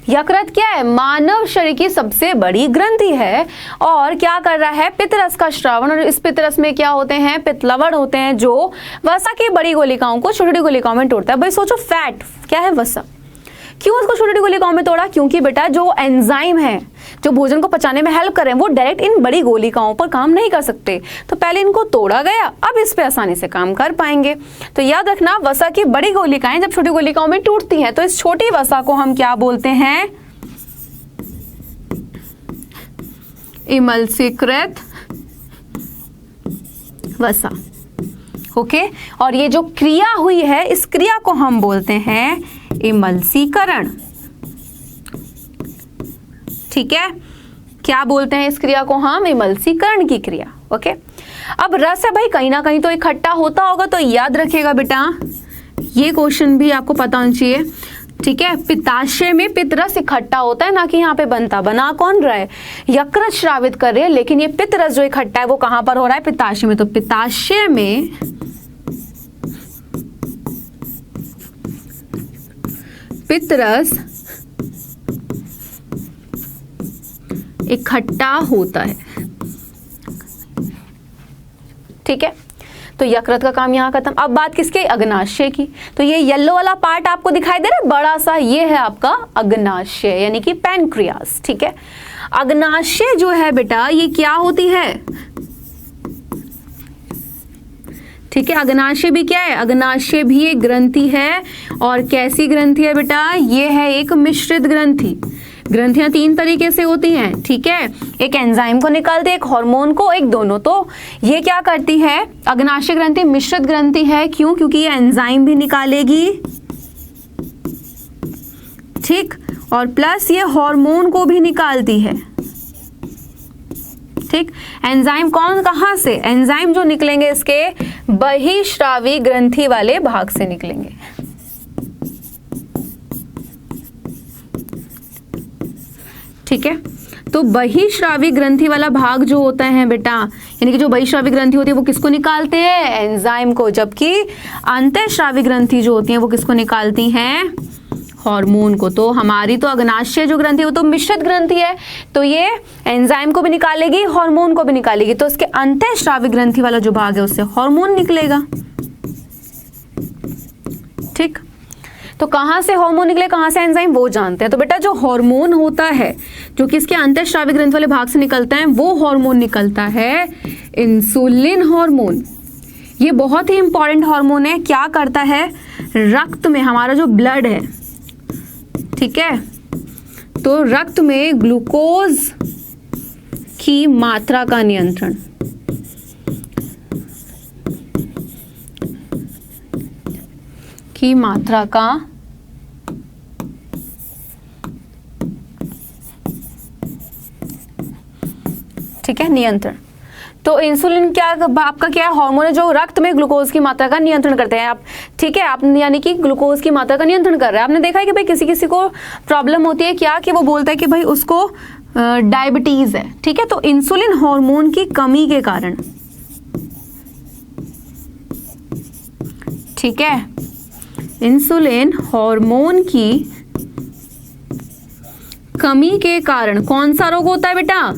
यकृत क्या है, मानव शरीर की सबसे बड़ी ग्रंथि है, और क्या कर रहा है, पित्तरस का श्रावण। और इस पित्तरस में क्या होते हैं, पित्तलवण होते हैं, जो वसा की बड़ी गोलिकाओं को छोटी छोटी गोलिकाओं में तोड़ता है। भाई सोचो, फैट क्या है, वसा, क्यों उसको छोटी छोटी गोलिकाओं में तोड़ा, क्योंकि बेटा जो एंजाइम है जो भोजन को पचाने में हेल्प कर रहे हैं वो डायरेक्ट इन बड़ी गोलिकाओं पर काम नहीं कर सकते, तो पहले इनको तोड़ा गया, अब इस पे आसानी से काम कर पाएंगे। तो याद रखना, वसा की बड़ी गोलिकाएं जब छोटी गोलिकाओं में टूटती हैं तो इस छोटी वसा को हम क्या बोलते हैं, इमल्सीकृत वसा, ओके। और ये जो क्रिया हुई है इस क्रिया को हम बोलते हैं इमल्सीकरण, ठीक है। क्या बोलते हैं इस क्रिया को हम, इमल्सीकरण की क्रिया, ओके। अब रस है भाई कहीं ना कहीं तो इकट्ठा होता होगा, तो याद रखिएगा बेटा, ये क्वेश्चन भी आपको पता होना चाहिए, ठीक है। पित्ताशय में पित्तरस इकट्ठा होता है, ना कि यहाँ पे बना कौन रहा है, यकृत श्रावित कर रहे हैं, लेकिन ये पित्तरस जो इकट्ठा है वो कहां पर हो रहा है, पित्ताशय में। तो पित्ताशय में पित्तरस इकट्ठा होता है, ठीक है। तो यकृत का काम यहाँ खत्म। अब बात किसके, अग्नाशय की। तो ये येलो वाला पार्ट आपको दिखाई दे रहा है बड़ा सा, ये है आपका अग्नाशय, यानी कि पैनक्रियास, ठीक है। अग्नाशय जो है बेटा ये क्या होती है, ठीक है। अग्नाशय भी क्या है, अग्नाशय भी एक ग्रंथि है, और कैसी ग्रंथि है बेटा, ये है एक मिश्रित ग्रंथि। ग्रंथियां 3 तरीके से होती हैं, ठीक है। एक एंजाइम को निकालती है, एक हार्मोन को, एक दोनों। तो ये क्या करती है, अग्नाशय ग्रंथि मिश्रित ग्रंथि है, क्यों, क्योंकि ये एंजाइम भी निकालेगी, ठीक, और प्लस ये हार्मोन को भी निकालती है, ठीक, एंजाइम कौन, कहाँ से, एंजाइम जो निकलेंगे इसके बहिश्रावी ग्रंथि वाले भाग से निकलेंगे। ठीक है, तो बहिश्रावी ग्रंथि वाला भाग जो होता है बेटा, यानी कि जो बहिश्रावी ग्रंथि होती है वो किसको निकालते हैं, एंजाइम को, जबकि अंतःश्रावी ग्रंथि जो होती है वो किसको निकालती हैं, हार्मोन को। तो हमारी तो अग्नाशय जो ग्रंथि है वो तो मिश्रित ग्रंथि है, तो ये एंजाइम को भी निकालेगी, हार्मोन को भी निकालेगी, तो इसके अंतःश्रावी ग्रंथि वाला जो भाग है उससे हार्मोन निकलेगा। ठीक, तो कहाँ से हार्मोन निकले, कहाँ से एंजाइम, वो जानते हैं। तो बेटा जो हार्मोन होता है जो कि इसके अंतःश्रावी ग्रंथि वाले भाग से निकलता है, वो हार्मोन निकलता है इंसुलिन हार्मोन। ये बहुत ही इंपॉर्टेंट हार्मोन है, क्या करता है, रक्त में, हमारा जो ब्लड है, ठीक है, तो रक्त में ग्लूकोज की मात्रा का नियंत्रण, की मात्रा का ठीक है नियंत्रण। तो इंसुलिन क्या आपका क्या हार्मोन है जो रक्त में ग्लूकोज की मात्रा का नियंत्रण करते हैं आप। ठीक है, आप यानी कि ग्लूकोज की मात्रा का नियंत्रण कर रहे हैं। आपने देखा है कि भाई किसी किसी को प्रॉब्लम होती है क्या, कि वो बोलता है कि भाई उसको डायबिटीज है। ठीक है, तो इंसुलिन हार्मोन की कमी के कारण, ठीक है, इंसुलिन हार्मोन की कमी के कारण कौन सा रोग होता है बेटा,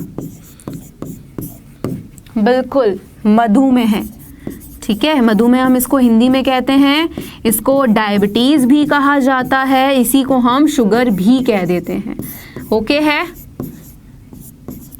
बिल्कुल मधुमेह है। ठीक है, मधुमेह हम इसको हिंदी में कहते हैं, इसको डायबिटीज भी कहा जाता है, इसी को हम शुगर भी कह देते हैं। ओके है,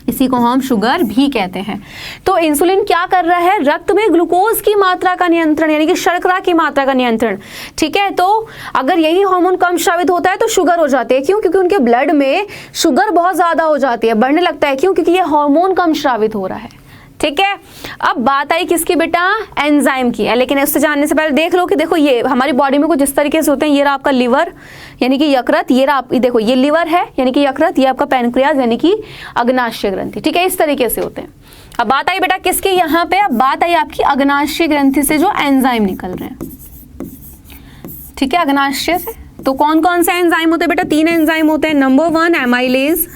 इसी को हम शुगर भी कहते हैं। तो इंसुलिन क्या कर रहा है, रक्त में ग्लूकोज की मात्रा का नियंत्रण, यानी कि शर्करा की मात्रा का नियंत्रण। ठीक है, तो अगर यही हार्मोन कम स्रावित होता है तो शुगर हो जाती है। क्यों, क्योंकि उनके ब्लड में शुगर बहुत ज्यादा हो जाती है, बढ़ने लगता है। क्यों, क्योंकि ये हार्मोन कम स्रावित हो रहा है। ठीक है, अब बात आई किसकी बेटा, एंजाइम की है। लेकिन उससे जानने से पहले देख लो कि देखो ये हमारी बॉडी में कुछ इस तरीके से होते हैं। ये रहा आपका लिवर यानी कि यकृत, ये रहा देखो ये लिवर है यानी कि यकृत, ये आपका पैनक्रियाज यानी कि अग्नाशय ग्रंथि। ठीक है, इस तरीके से होते हैं। अब बात आई बेटा किसकी, यहाँ पे अब बात आई आपकी अग्नाशय ग्रंथि से जो एंजाइम निकल रहे हैं। ठीक है, अग्नाशय से तो कौन कौन से एंजाइम होते हैं बेटा, 3 एंजाइम होते हैं। नंबर 1 एमाइलेज,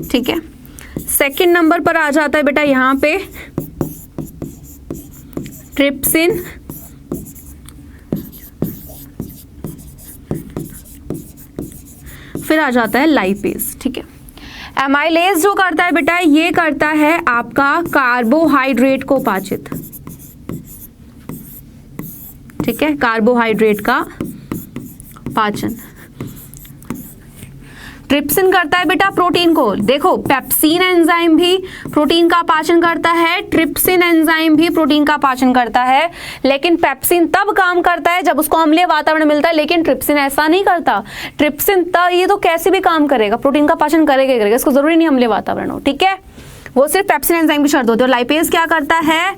ठीक है, सेकंड नंबर पर आ जाता है बेटा यहां पे ट्रिप्सिन, फिर आ जाता है लाइपेज। ठीक है, एमाइलेज जो करता है बेटा, ये करता है आपका कार्बोहाइड्रेट को पाचित। ठीक है, कार्बोहाइड्रेट का पाचन। ट्रिप्सिन करता है बेटा प्रोटीन को। देखो पेप्सिन एंजाइम भी प्रोटीन का पाचन करता है, ट्रिप्सिन एंजाइम भी प्रोटीन का पाचन करता है। लेकिन पेप्सिन तब काम करता है जब उसको अम्लीय वातावरण मिलता है, लेकिन ट्रिप्सिन ऐसा नहीं करता। ट्रिप्सिन तब ये तो कैसे भी काम करेगा, प्रोटीन का पाचन करेगा करेगा, इसको जरूरी नहीं अम्लीय वातावरण हो। ठीक है, वो सिर्फ पेप्सिन एंजाइम की शर्त होती है। और लाइपेज क्या करता है,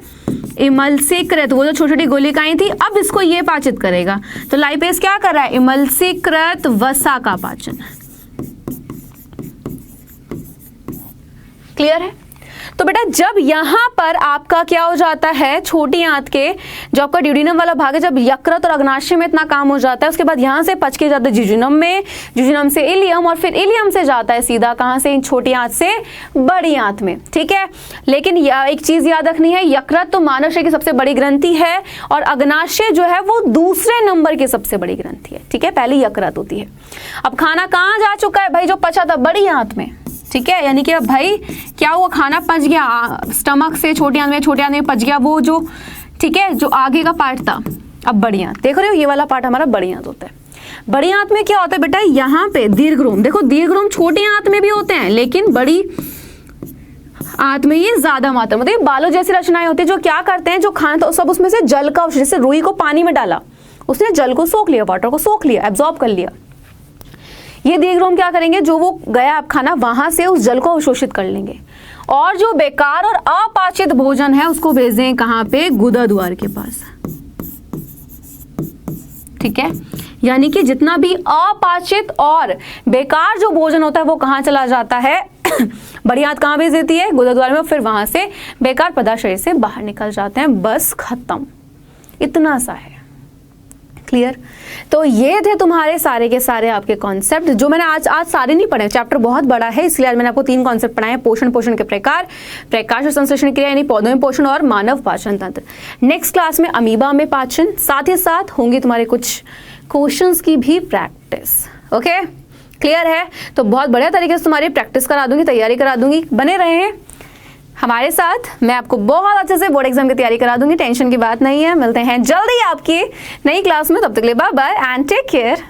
इमल्सीकृत, वो जो छोटी छोटी गोलिकाएं थी अब इसको ये पाचित करेगा। तो लाइपेज क्या कर रहा है, इमल्सीकृत वसा का पाचन। क्लियर है। तो बेटा जब यहां पर आपका क्या हो जाता है, छोटी आंत के जो आपका ड्यूडिनम वाला भाग है, जब यकृत और अग्नाशय में इतना काम हो जाता है, उसके बाद यहां से पच के जाता है जिजुनम में, जिजुनम से इलियम, और फिर इलियम से जाता है सीधा कहां से, छोटी आंत से बड़ी आंत में। ठीक है, लेकिन एक चीज याद रखनी है, यकृत तो मानव शरीर की सबसे बड़ी ग्रंथि है और अग्नाशय जो है वो दूसरे नंबर की सबसे बड़ी ग्रंथि है। ठीक है, पहले यकृत होती है। अब खाना कहां जा चुका है भाई, जो पचा था बड़ी आंत में। ठीक है, यानी कि अब भाई क्या हुआ, खाना पच गया स्टमक से छोटी आंत में, छोटी आंत में पच गया वो जो, ठीक है, जो आगे का पार्ट था। अब बड़ी आंत देख रहे हो, ये वाला पार्ट हमारा बड़ी आंत होता है। बड़ी आंत में क्या होता है बेटा, यहाँ पे दीर्घरोम, देखो दीर्घरोम छोटी आंत में भी होते हैं, लेकिन बड़ी आंत में ये ज्यादा मात्रा में, बालों जैसी रचनाएं होती है जो क्या करते हैं, जो खाना तो सब उसमें से जल का, जैसे रुई को पानी में डाला, उसने जल को सोख लिया, वाटर को सोख लिया, एब्जॉर्ब कर लिया। ये दीर्घरोम क्या करेंगे, जो वो गया आप खाना वहां से उस जल को अवशोषित कर लेंगे, और जो बेकार और अपाचित भोजन है उसको भेज दें कहां पे, गुदा द्वार के पास। ठीक है, यानी कि जितना भी अपाचित और बेकार जो भोजन होता है वो कहाँ चला जाता है बड़ी आंत कहाँ भेज देती है, गुदाद्वार में, फिर वहां से बेकार पदार्थ शरीर से बाहर निकल जाते हैं, बस खत्म। इतना सा है, क्लियर। तो ये थे तुम्हारे सारे के सारे आपके कॉन्सेप्ट जो मैंने आज सारे नहीं पढ़े, चैप्टर बहुत बड़ा है इसलिए आज मैंने आपको 3 कॉन्सेप्ट पढ़ाए हैं, पोषण, पोषण के प्रकार, प्रकाश और संश्लेषण क्रिया यानी पौधों में पोषण, और मानव पाचन तंत्र। नेक्स्ट क्लास में अमीबा में पाचन, साथ ही साथ होंगी तुम्हारे कुछ क्वेश्चंस की भी प्रैक्टिस। ओके, क्लियर है। तो बहुत बढ़िया तरीके से तुम्हारी प्रैक्टिस करा दूंगी, तैयारी करा दूंगी, बने रहे हमारे साथ। मैं आपको बहुत अच्छे से बोर्ड एग्जाम की तैयारी करा दूंगी, टेंशन की बात नहीं है। मिलते हैं जल्दी आपकी नई क्लास में, तब तक के लिए bye bye and take care.